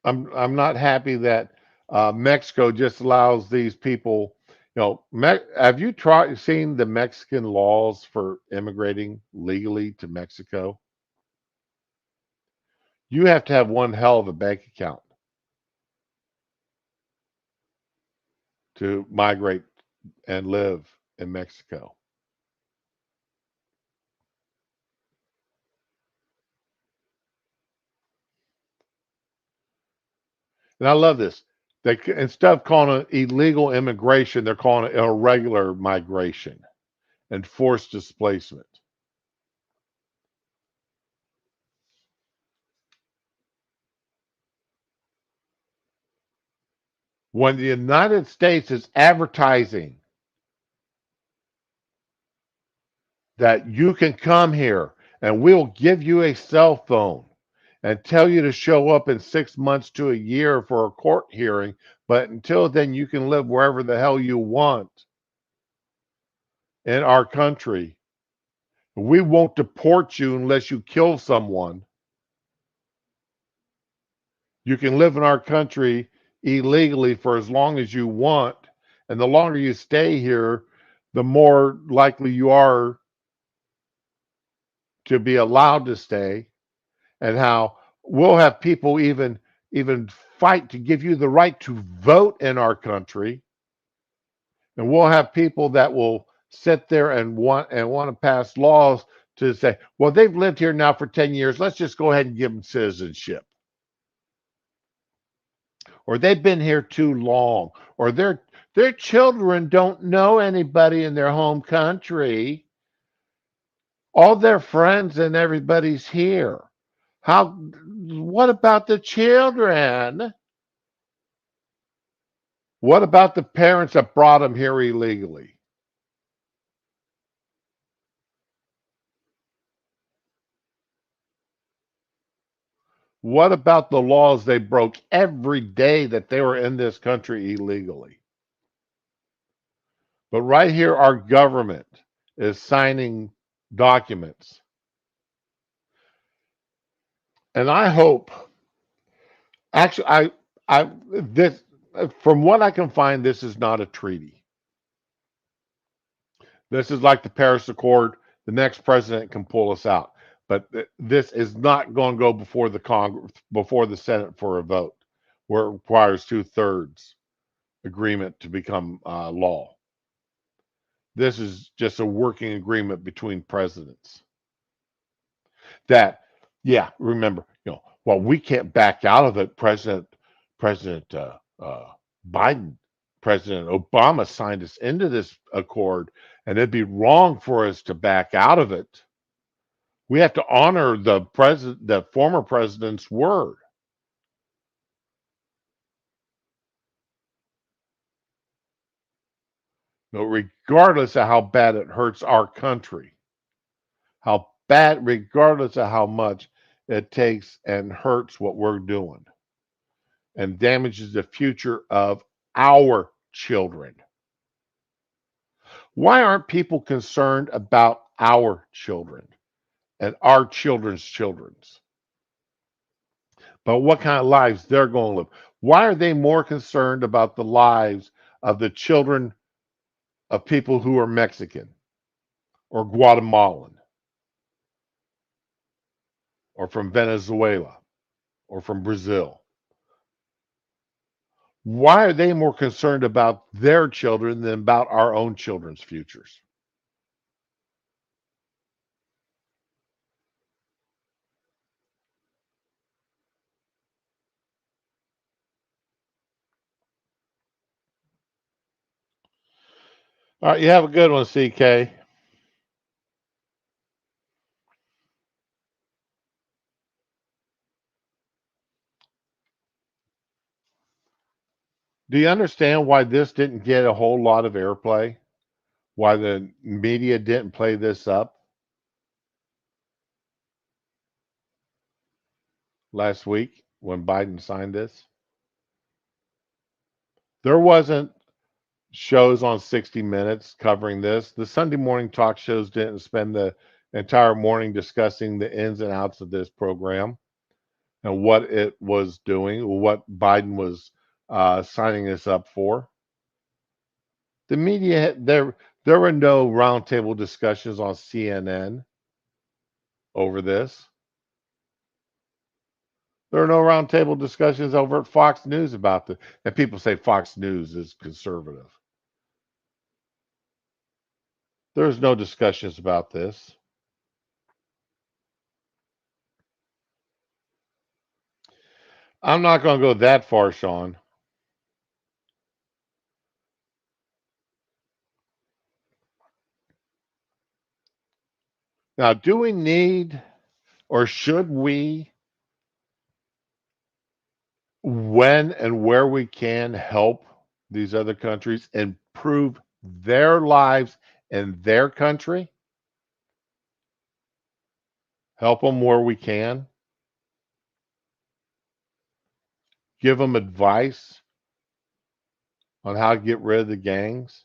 I'm not happy that Mexico just allows these people. Have you seen the Mexican laws for immigrating legally to Mexico? You have to have one hell of a bank account to migrate and live in Mexico. And I love this. Instead of calling it illegal immigration, they're calling it irregular migration and forced displacement. When the United States is advertising that you can come here and we'll give you a cell phone and tell you to show up in 6 months to a year for a court hearing, but until then you can live wherever the hell you want in our country. We won't deport you unless you kill someone. You can live in our country illegally for as long as you want, and the longer you stay here, the more likely you are to be allowed to stay. And how we'll have people even fight to give you the right to vote in our country, and we'll have people that will sit there and want to pass laws to say, well, they've lived here now for 10 years, let's just go ahead and give them citizenship, or they've been here too long, or their children don't know anybody in their home country, all their friends and everybody's here. What about the children? What about the parents that brought them here illegally? What about the laws they broke every day that they were in this country illegally? But right here, our government is signing documents. And I hope, actually, this, from what I can find, this is not a treaty. This is like the Paris Accord. The next president can pull us out, but this is not going to go before the Congress, before the Senate for a vote, where it requires 2/3 agreement to become law. This is just a working agreement between presidents. That, yeah, remember, well, we can't back out of it. President Biden, President Obama signed us into this accord, and it'd be wrong for us to back out of it. We have to honor the former president's word. Regardless of how bad it hurts our country, how bad, regardless of how much it takes and hurts what we're doing and damages the future of our children. Why aren't people concerned about our children and our children's children's? But what kind of lives they're going to live? Why are they more concerned about the lives of the children of people who are Mexican or Guatemalan or from Venezuela or from Brazil? Why are they more concerned about their children than about our own children's futures? All right, you have a good one, CK. Do you understand why this didn't get a whole lot of airplay? Why the media didn't play this up last week when Biden signed this? There wasn't shows on 60 Minutes covering this. The Sunday morning talk shows didn't spend the entire morning discussing the ins and outs of this program and what it was doing, what Biden was signing this up for. The media, there were no roundtable discussions on CNN over this. There are no roundtable discussions over at Fox News about this. And people say Fox News is conservative. There's no discussions about this. I'm not going to go that far, Sean. Now, do we need or should we, when and where we can, help these other countries improve their lives in their country? Help them where we can? Give them advice on how to get rid of the gangs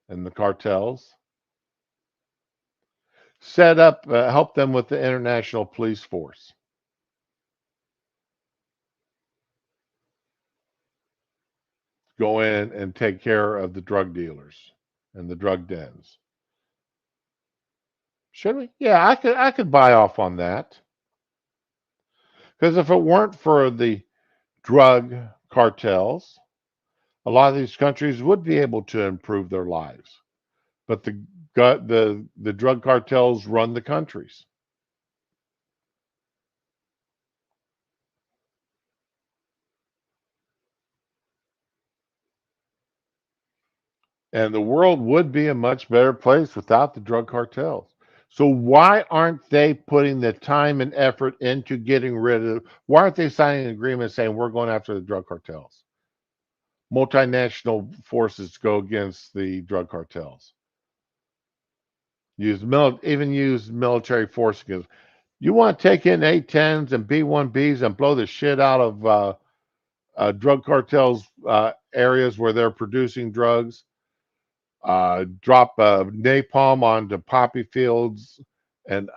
and the cartels? Set up, help them with the international police force. Go in and take care of the drug dealers and the drug dens. Should we? Yeah, I could buy off on that. Because if it weren't for the drug cartels, a lot of these countries would be able to improve their lives. But the drug cartels run the countries. And the world would be a much better place without the drug cartels. So why aren't they putting the time and effort into getting rid of? Why aren't they signing an agreement saying we're going after the drug cartels? Multinational forces go against the drug cartels. Even use military force against. You want to take in A-10s and B-1Bs and blow the shit out of drug cartels areas where they're producing drugs. Drop napalm onto poppy fields and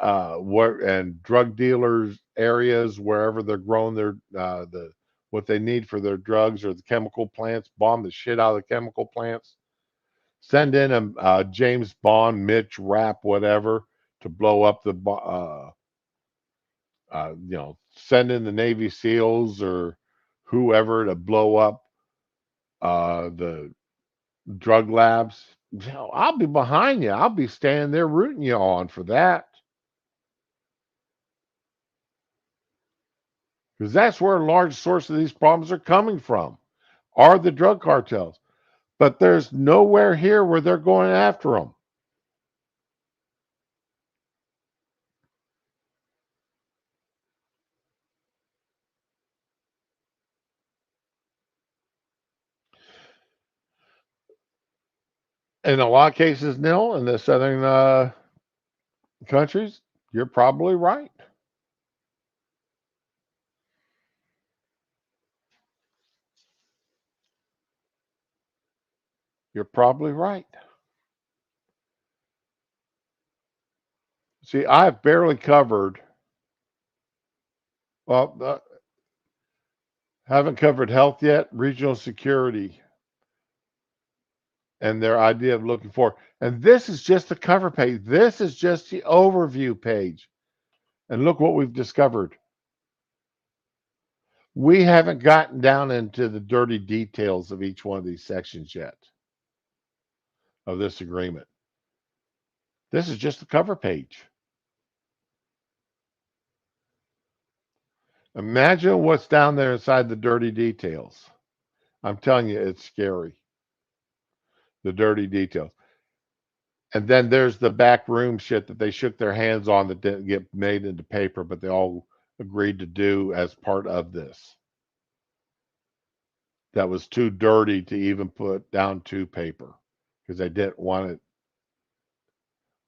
drug dealers areas wherever they're growing their the what they need for their drugs or the chemical plants. Bomb the shit out of the chemical plants. Send in a James Bond, Mitch Rapp, whatever, to blow up the send in the Navy SEALs or whoever to blow up the drug labs. I'll be behind you. I'll be standing there rooting you on for that. Because that's where a large source of these problems are coming from, are the drug cartels. But there's nowhere here where they're going after them. In a lot of cases, Neil, in the southern countries, you're probably right. You're probably right. See, I've barely covered, well, haven't covered health yet, regional security, and their idea of looking for. And this is just the cover page. This is just the overview page. And look what we've discovered. We haven't gotten down into the dirty details of each one of these sections yet of this agreement. This is just the cover page. Imagine what's down there inside the dirty details. I'm telling you, it's scary. The dirty details. And then there's the back room shit that they shook their hands on that didn't get made into paper, but they all agreed to do as part of this. that was too dirty to even put down to paper because they didn't want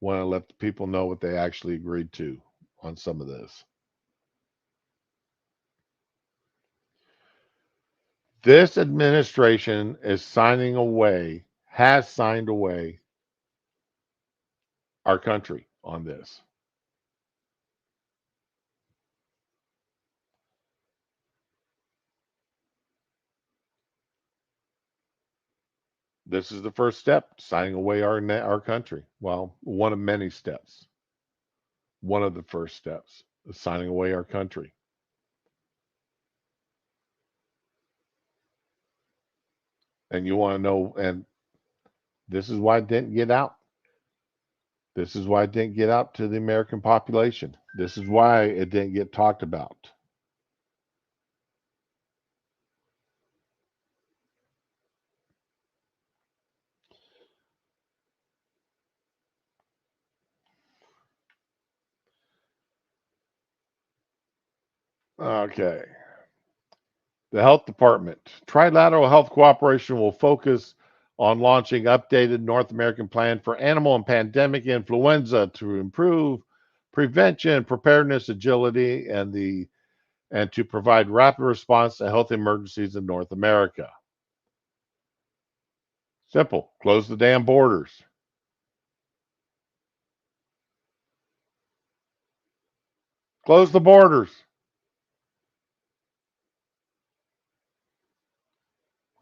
to let the people know what they actually agreed to on some of this. This administration is signing away, has signed away our country on this. This is the first step, signing away our country. Well, one of many steps. One of the first steps is signing away our country. And you want to know, and this is why it didn't get out. This is why it didn't get out to the American population. This is why it didn't get talked about. Okay. The health department. Trilateral health cooperation will focus on launching updated North American plan for animal and pandemic influenza to improve prevention, preparedness, agility, and to provide rapid response to health emergencies in North America. Simple. Close the damn borders. Close the borders.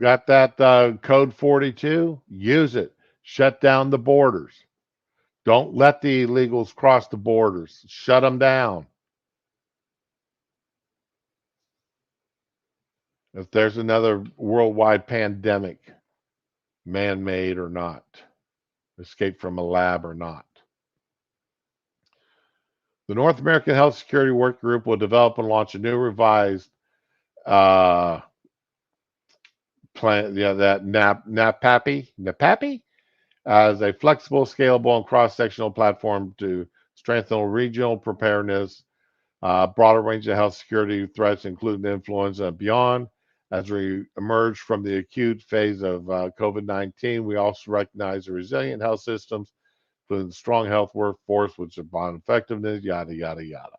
Got that code 42? Use it. Shut down the borders. Don't let the illegals cross the borders. Shut them down. If there's another worldwide pandemic, man made or not, escaped from a lab or not. The North American Health Security Work Group will develop and launch a new revised uh, plan, yeah, that NAPAPI, as a flexible, scalable, and cross-sectional platform to strengthen regional preparedness, broader range of health security threats, including influenza and beyond. As we emerge from the acute phase of COVID-19, we also recognize the resilient health systems, including the strong health workforce, which are bond effectiveness, yada, yada, yada.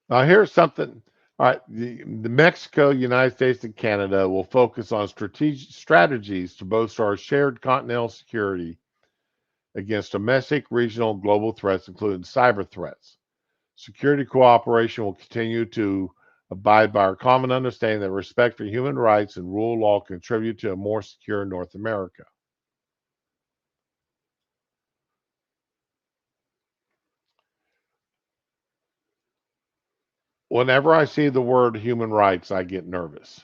Now, here's something. All right, the Mexico, United States, and Canada will focus on strategies to bolster our shared continental security against domestic, regional, and global threats, including cyber threats. Security cooperation will continue to abide by our common understanding that respect for human rights and rule of law contribute to a more secure North America. Whenever I see the word human rights, I get nervous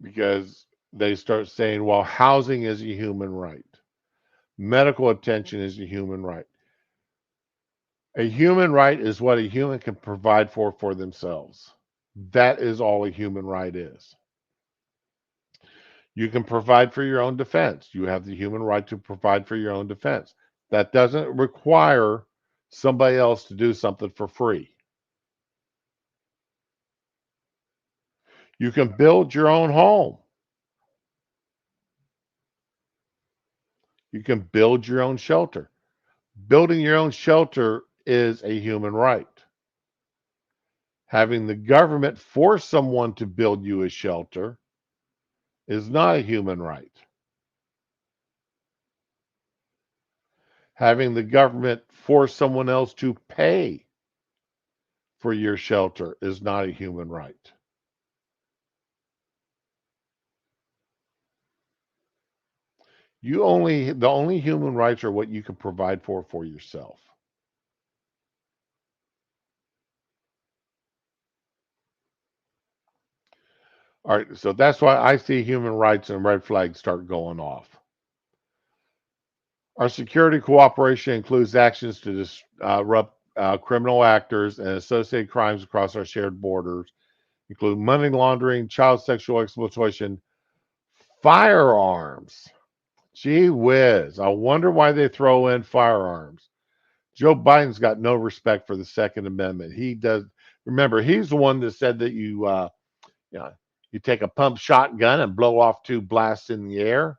because they start saying, well, housing is a human right, medical attention is a human right. A human right is what a human can provide for themselves. That is all a human right is. You can provide for your own defense. You have the human right to provide for your own defense. That doesn't require somebody else to do something for free. You can build your own home. You can build your own shelter. Building your own shelter is a human right. Having the government force someone to build you a shelter is not a human right. Having the government force someone else to pay for your shelter is not a human right. The only human rights are what you can provide for yourself. All right, so that's why I see human rights and red flags start going off. Our security cooperation includes actions to disrupt criminal actors and associated crimes across our shared borders, include money laundering, child sexual exploitation, firearms. Gee whiz. I wonder why they throw in firearms. Joe Biden's got no respect for the Second Amendment. He does. Remember, he's the one that said that you know, you take a pump shotgun and blow off 2 blasts in the air.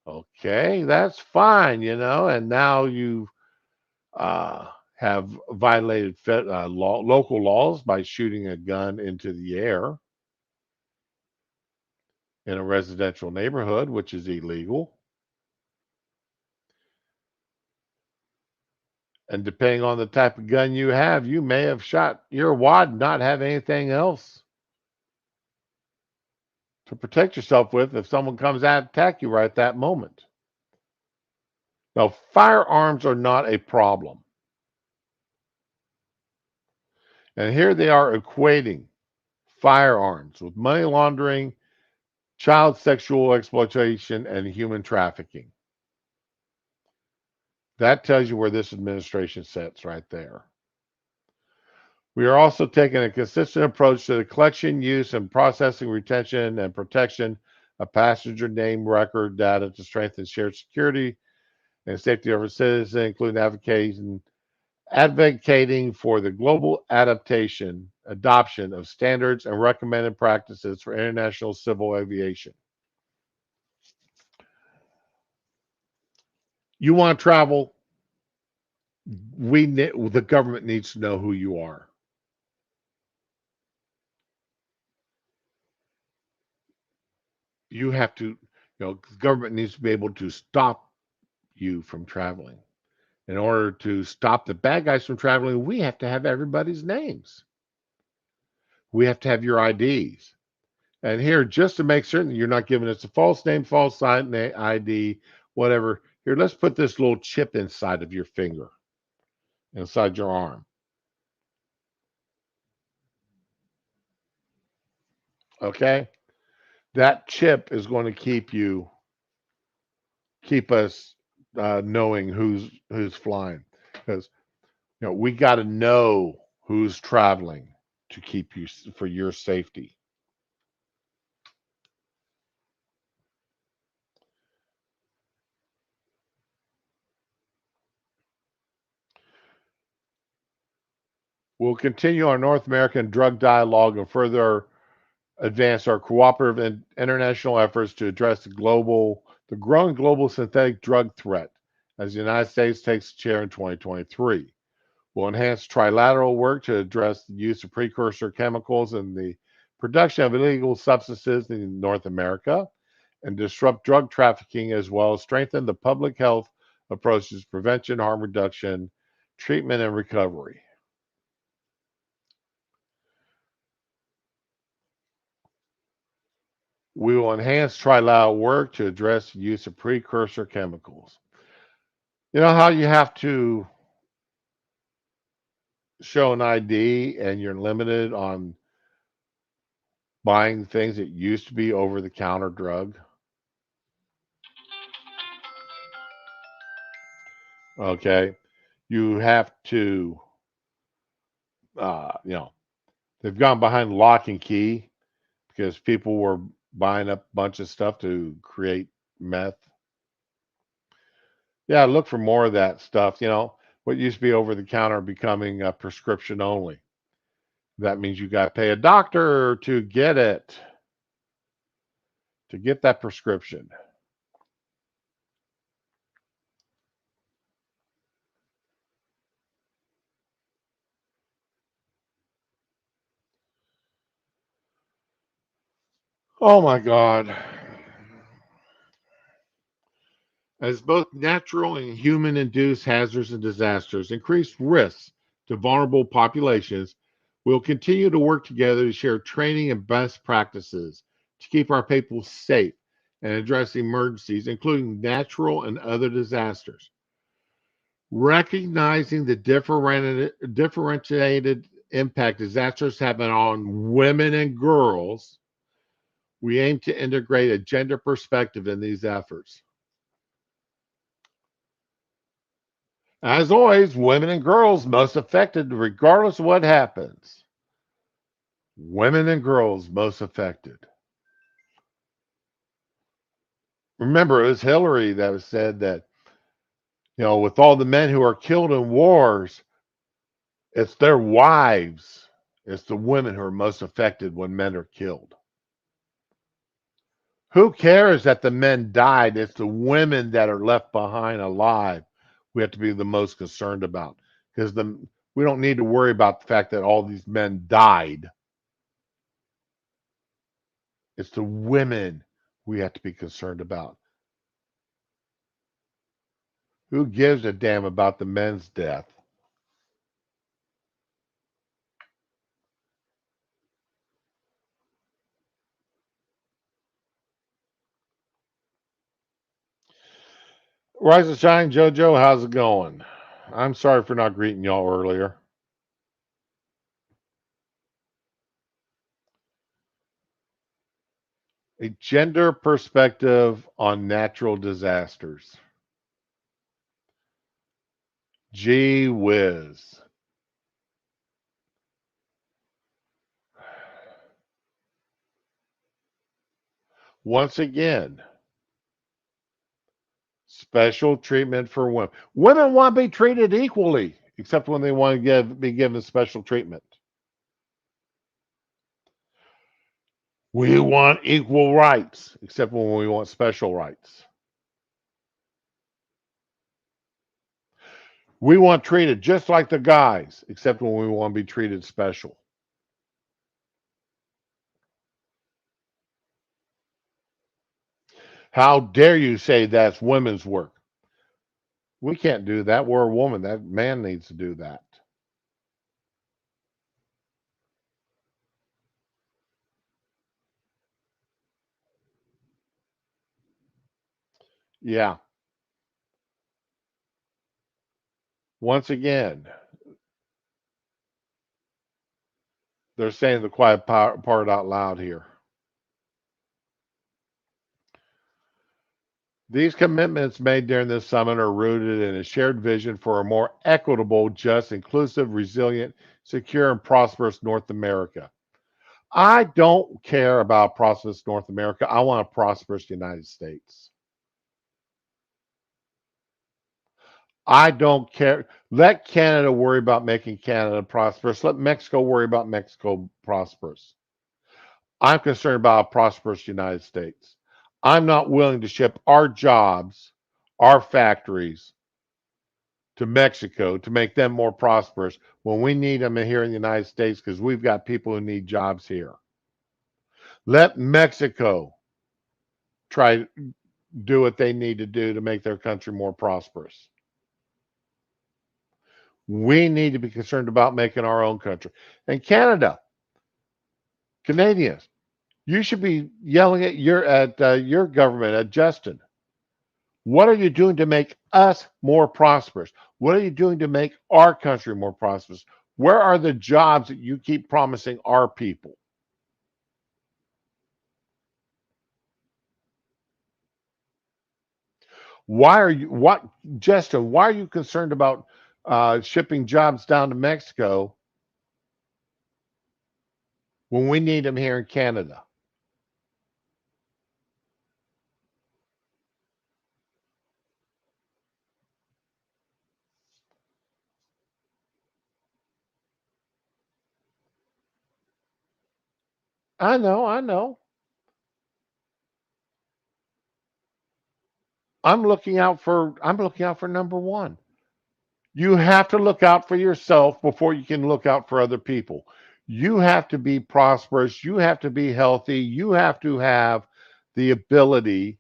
Okay, that's fine, and now you have violated local laws by shooting a gun into the air in a residential neighborhood, which is illegal. And depending on the type of gun you have, you may have shot your wad and not have anything else to protect yourself with if someone comes out and attack you right at that moment. Now, firearms are not a problem. And here they are equating firearms with money laundering, child sexual exploitation, and human trafficking. That tells you where this administration sits right there. We are also taking a consistent approach to the collection, use, and processing, retention, and protection of passenger name record data to strengthen shared security and safety of our citizens, including advocating for the global adoption of standards and recommended practices for international civil aviation. You want to travel? The government needs to know who you are. You have to, the government needs to be able to stop you from traveling. In order to stop the bad guys from traveling, we have to have everybody's names. We have to have your IDs. And here, just to make certain that you're not giving us a false name, false ID, whatever, here, let's put this little chip inside of your finger, inside your arm. Okay? That chip is going to keep us knowing who's flying, because we got to know who's traveling to keep you for your safety. We'll continue our North American drug dialogue and further advance our cooperative and international efforts to address the growing global synthetic drug threat as the United States takes a chair in 2023. We'll enhance trilateral work to address the use of precursor chemicals and the production of illegal substances in North America and disrupt drug trafficking, as well as strengthen the public health approaches, prevention, harm reduction, treatment, and recovery. We will enhance trilateral work to address the use of precursor chemicals. You know how you have to show an ID and you're limited on buying things that used to be over the counter drug? Okay. You have to, uh, you know, they've gone behind lock and key because people were buying up a bunch of stuff to create meth. Yeah, look for more of that stuff. What used to be over the counter becoming a prescription only. That means you got to pay a doctor to get it, to get that prescription. Oh my God. As both natural and human induced hazards and disasters increase risks to vulnerable populations, we'll continue to work together to share training and best practices to keep our people safe and address emergencies, including natural and other disasters. Recognizing the differentiated impact disasters have on women and girls, we aim to integrate a gender perspective in these efforts. As always, women and girls most affected regardless of what happens. Women and girls most affected. Remember, it was Hillary that was said that, with all the men who are killed in wars, it's their wives, it's the women who are most affected when men are killed. Who cares that the men died? It's the women that are left behind alive we have to be the most concerned about, because we don't need to worry about the fact that all these men died. It's the women we have to be concerned about. Who gives a damn about the men's death? Rise and shine, JoJo. How's it going? I'm sorry for not greeting y'all earlier. A gender perspective on natural disasters. Gee whiz. Once again, special treatment for women. Women want to be treated equally, except when they want to be given special treatment. We want equal rights, except when we want special rights. We want treated just like the guys, except when we want to be treated special. How dare you say that's women's work? We can't do that. We're a woman. That man needs to do that. Yeah. Once again, they're saying the quiet part out loud here. These commitments made during this summit are rooted in a shared vision for a more equitable, just, inclusive, resilient, secure, and prosperous North America. I don't care about prosperous North America. I want a prosperous United States. I don't care. Let Canada worry about making Canada prosperous. Let Mexico worry about Mexico prosperous. I'm concerned about a prosperous United States. I'm not willing to ship our jobs, our factories to Mexico to make them more prosperous when we need them here in the United States because we've got people who need jobs here. Let Mexico try to do what they need to do to make their country more prosperous. We need to be concerned about making our own country. And Canada, Canadians, you should be yelling at your government, at Justin. What are you doing to make us more prosperous? What are you doing to make our country more prosperous? Where are the jobs that you keep promising our people? Justin, why are you concerned about shipping jobs down to Mexico when we need them here in Canada? I know, I know. I'm looking out for number one. You have to look out for yourself before you can look out for other people. You have to be prosperous. You have to be healthy. You have to have the ability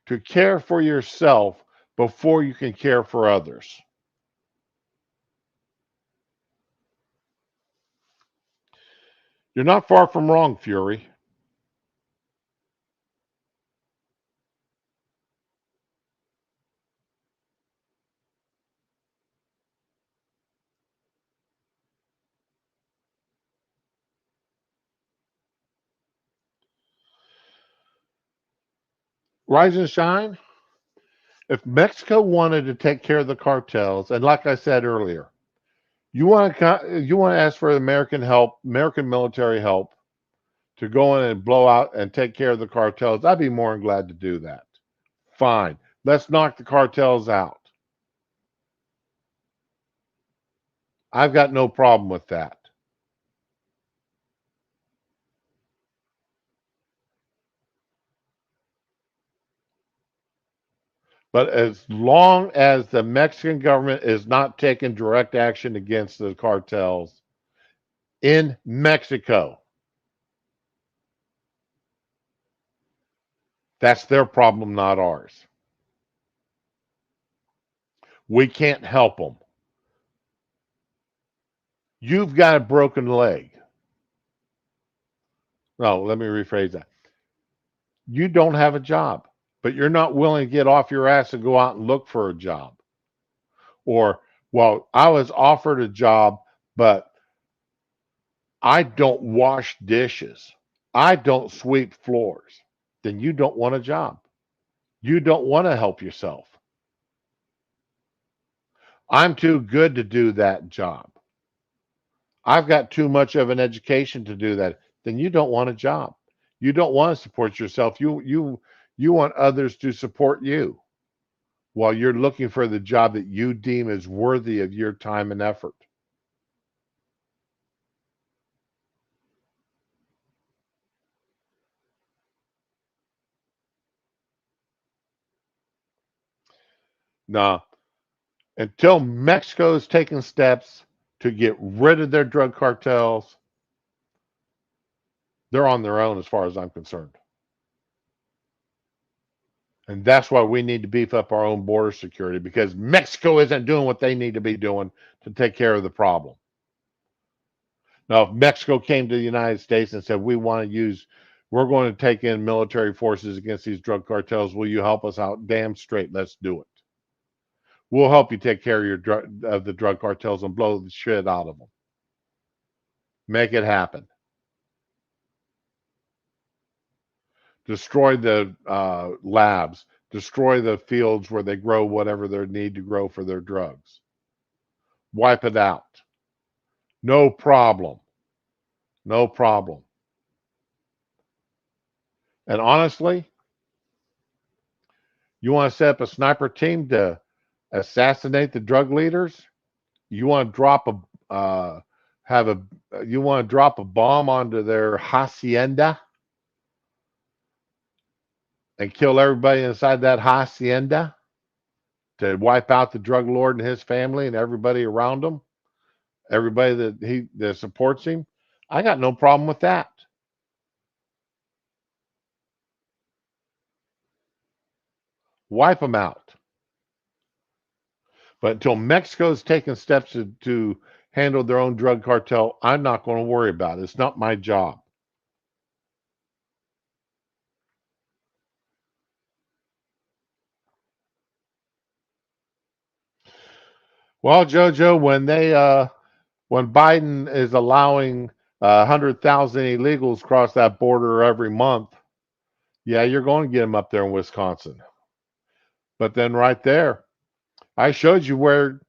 to care for yourself before you can care for others. You're not far from wrong, Fury. Rise and shine. If Mexico wanted to take care of the cartels, and like I said earlier, You want to ask for American help, American military help to go in and blow out and take care of the cartels. I'd be more than glad to do that. Fine. Let's knock the cartels out. I've got no problem with that. But as long as the Mexican government is not taking direct action against the cartels in Mexico, that's their problem, not ours. We can't help them. You've got a broken leg. No, let me rephrase that. You don't have a job, but you're not willing to get off your ass and go out and look for a job. Or, well, I was offered a job, but I don't wash dishes. I don't sweep floors. Then you don't want a job. You don't want to help yourself. I'm too good to do that job. I've got too much of an education to do that. Then you don't want a job. You don't want to support yourself. You want others to support you while you're looking for the job that you deem is worthy of your time and effort. Now, until Mexico is taking steps to get rid of their drug cartels, they're on their own as far as I'm concerned. And that's why we need to beef up our own border security because Mexico isn't doing what they need to be doing to take care of the problem. Now, if Mexico came to the United States and said, we're going to take in military forces against these drug cartels, will you help us out? Damn straight, let's do it. We'll help you take care of of the drug cartels and blow the shit out of them. Make it happen. Destroy the labs. Destroy the fields where they grow whatever they need to grow for their drugs. Wipe it out. No problem. No problem. And honestly, you want to set up a sniper team to assassinate the drug leaders? You want to drop a have a you want to drop a bomb onto their hacienda and kill everybody inside that hacienda to wipe out the drug lord and his family and everybody around him, everybody that supports him? I got no problem with that. Wipe them out. But until Mexico's taking steps to handle their own drug cartel, I'm not going to worry about it. It's not my job. Well, Jojo, when Biden is allowing 100,000 illegals cross that border every month, yeah, you're going to get them up there in Wisconsin. But then right there, I showed you where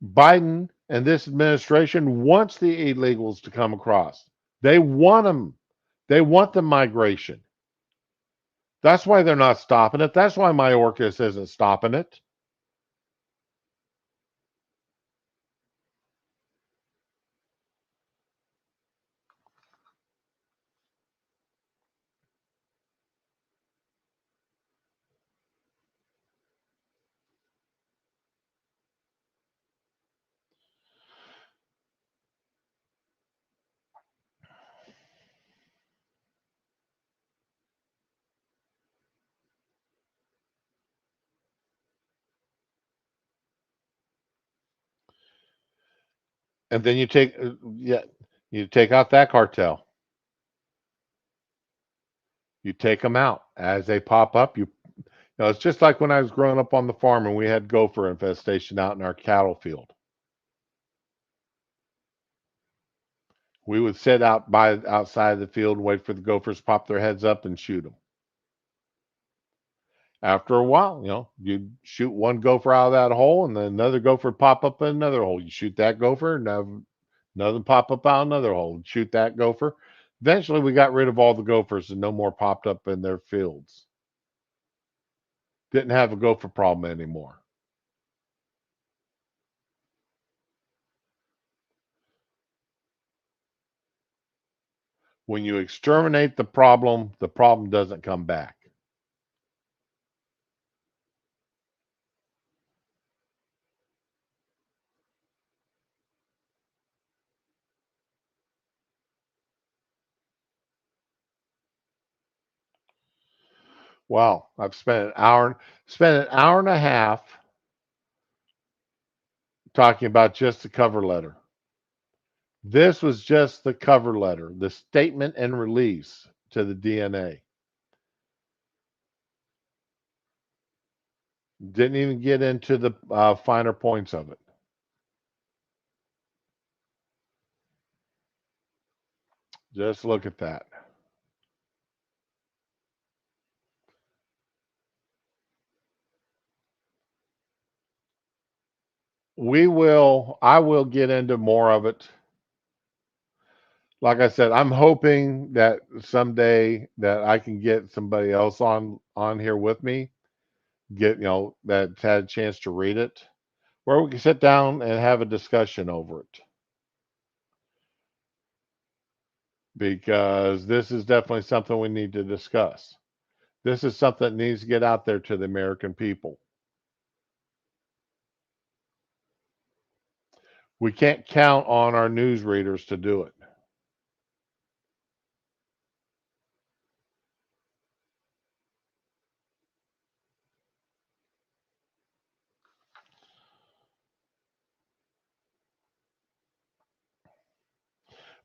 Biden and this administration wants the illegals to come across. They want them. They want the migration. That's why they're not stopping it. That's why Mayorkas isn't stopping it. And then yeah, you take out that cartel. You take them out as they pop up. It's just like when I was growing up on the farm and we had gopher infestation out in our cattle field. We would sit outside of the field and wait for the gophers to pop their heads up and shoot them. After a while, you shoot one gopher out of that hole, and then another gopher pop up in another hole. You shoot that gopher, and another pop up out another hole. Shoot that gopher. Eventually, we got rid of all the gophers, and no more popped up in their fields. Didn't have a gopher problem anymore. When you exterminate the problem doesn't come back. Wow, I've spent an hour and a half talking about just the cover letter. This was just the cover letter, the statement and release to the DNA. Didn't even get into the finer points of it. Just look at that. I will get into more of it. Like I said, I'm hoping that someday that I can get somebody else on here with me, that's had a chance to read it, where we can sit down and have a discussion over it. Because this is definitely something we need to discuss. This is something that needs to get out there to the American people. We can't count on our news readers to do it.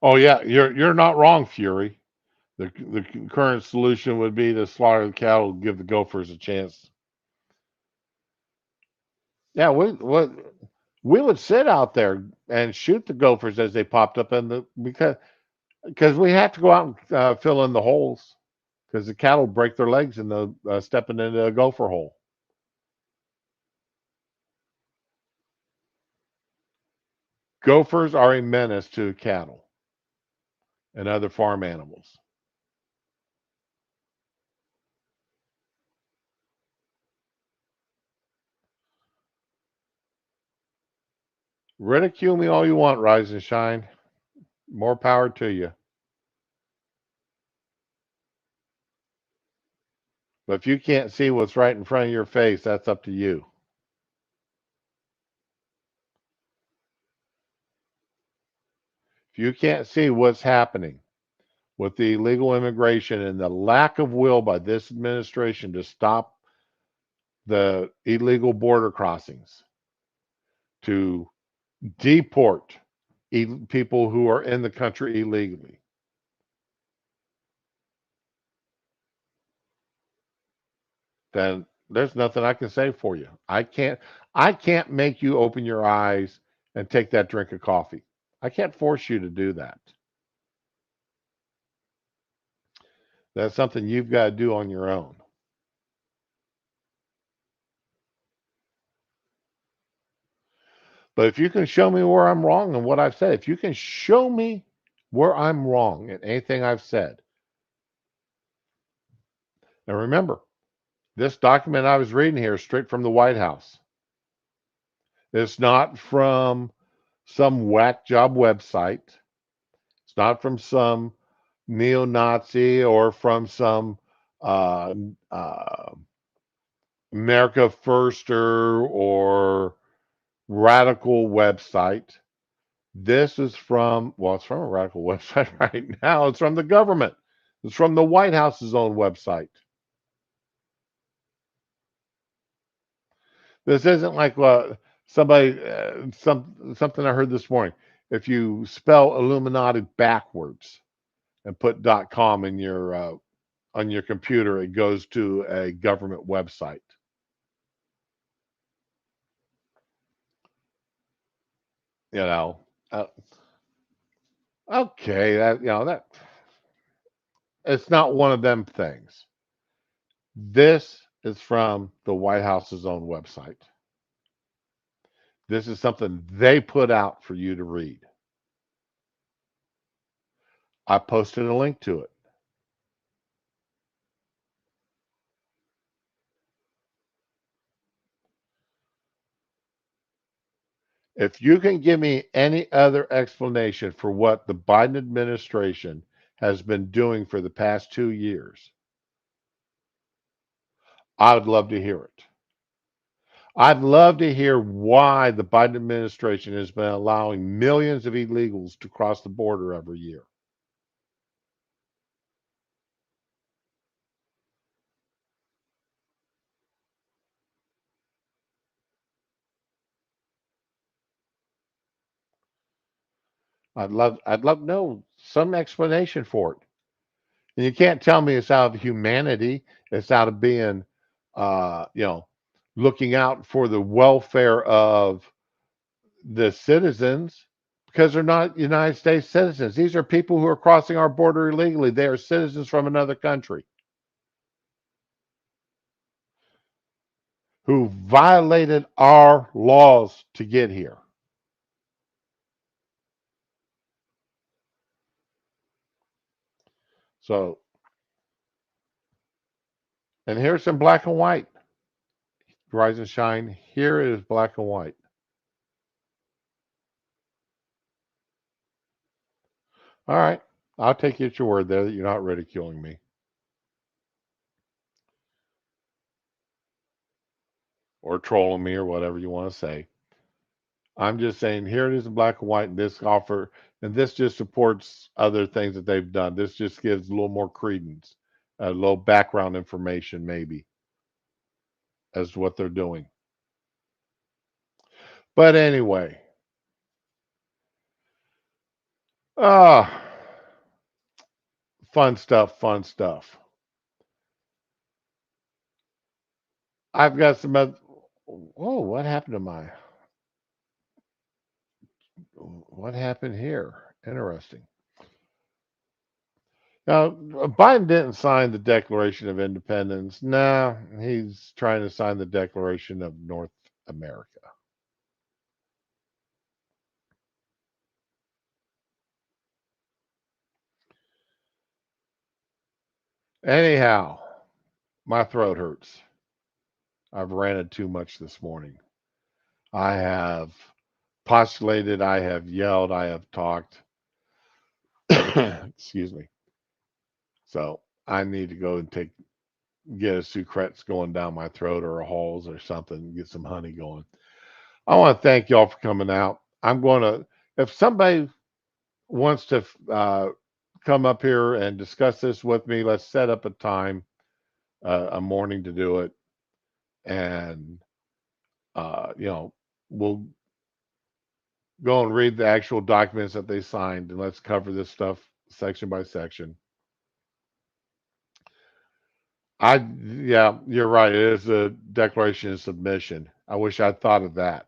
Oh yeah, you're not wrong, Fury. The current solution would be to slaughter the cattle, give the gophers a chance. Yeah, we would sit out there and shoot the gophers as they popped up in the because we have to go out and fill in the holes because the cattle break their legs in the stepping into a gopher hole. Gophers are a menace to cattle and other farm animals. Ridicule me all you want, Rise and Shine. More power to you. But if you can't see what's right in front of your face, that's up to you. If you can't see what's happening with the illegal immigration and the lack of will by this administration to stop the illegal border crossings, to deport people who are in the country illegally, then there's nothing I can say for you. I can't make you open your eyes and take that drink of coffee. I can't force you to do that. That's something you've got to do on your own. But if you can show me where I'm wrong and what I've said, if you can show me where I'm wrong in anything I've said, and remember, this document I was reading here is straight from the White House. It's not from some whack job website. It's not from some neo-Nazi or from some uh, uh, America Firster or radical website. This is it's from a radical website right now. It's from the government. It's from the White House's own website. This isn't like something I heard this morning. If you spell Illuminati backwards and put .com in your on your computer, it goes to a government website. You know, uh, okay, that it's not one of them things. This is from the White House's own website. This is something they put out for you to read. I posted a link to it. If you can give me any other explanation for what the Biden administration has been doing for the past 2 years, I would love to hear it. I'd love to hear why the Biden administration has been allowing millions of illegals to cross the border every year. I'd love to know some explanation for it. And you can't tell me it's out of humanity. It's out of being, uh, you know, looking out for the welfare of the citizens because they're not United States citizens. These are people who are crossing our border illegally. They are citizens from another country who violated our laws to get here. So, and here's some black and white. Rise and shine. Here is black and white. All right. I'll take you at your word there that you're not ridiculing me or trolling me or whatever you want to say. I'm just saying here it is in black and white, and this offer, and this just supports other things that they've done. This just gives a little more credence, a little background information, maybe, as to what they're doing. But anyway, ah, fun stuff, fun stuff. I've got some other. Whoa, what happened to my? What happened here? Interesting. Now, Biden didn't sign the Declaration of Independence. Nah, he's trying to sign the Declaration of North America. Anyhow, my throat hurts. I've ranted too much this morning. I have postulated, I have yelled, I have talked. Excuse me. So I need to go and get a Sucrets going down my throat or a Halls or something, get some honey going. I want to thank y'all for coming out. I'm going to, if somebody wants to come up here and discuss this with me, let's set up a time, a morning to do it. And, we'll go and read the actual documents that they signed and let's cover this stuff section by section. Yeah, you're right. It is a declaration of submission. I wish I'd thought of that.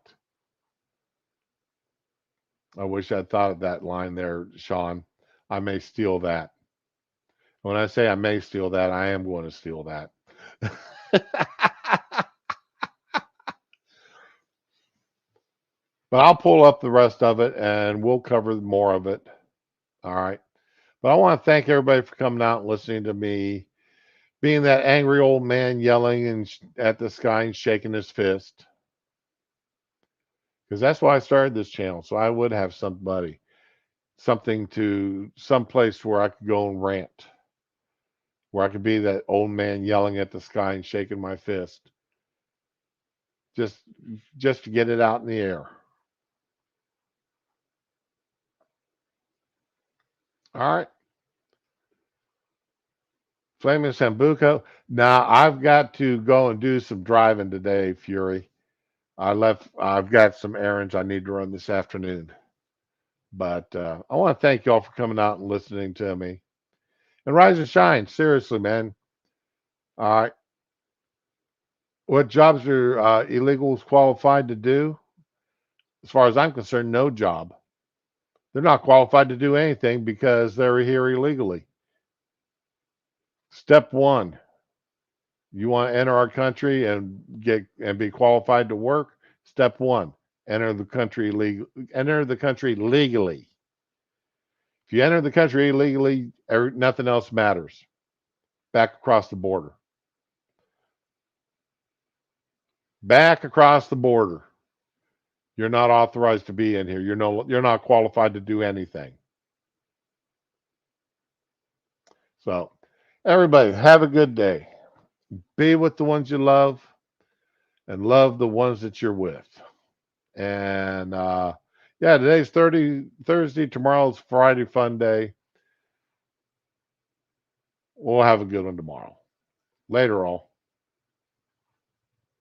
I wish I'd thought of that line there, Sean. I may steal that. When I say I may steal that, I am going to steal that. But I'll pull up the rest of it and we'll cover more of it. All right. But I want to thank everybody for coming out and listening to me being that angry old man yelling at the sky and shaking his fist. Because that's why I started this channel. So I would have some place where I could go and rant, where I could be that old man yelling at the sky and shaking my fist, just just to get it out in the air. All right, Flaming Sambuco. Now I've got to go and do some driving today, Fury. I've got some errands I need to run this afternoon. But I want to thank y'all for coming out and listening to me. And rise and shine. Seriously, man. All right. What jobs are illegals qualified to do? As far as I'm concerned, no job. They're not qualified to do anything because they're here illegally. Step one, You want to enter our country and be qualified to work? Step one, enter the country legally. If you enter the country illegally, nothing else matters. Back across the border. Back across the border. You're not authorized to be in here. You're not qualified to do anything. So, everybody, have a good day. Be with the ones you love and love the ones that you're with. And yeah, today's Thursday. Tomorrow's Friday fun day. We'll have a good one tomorrow. Later, all.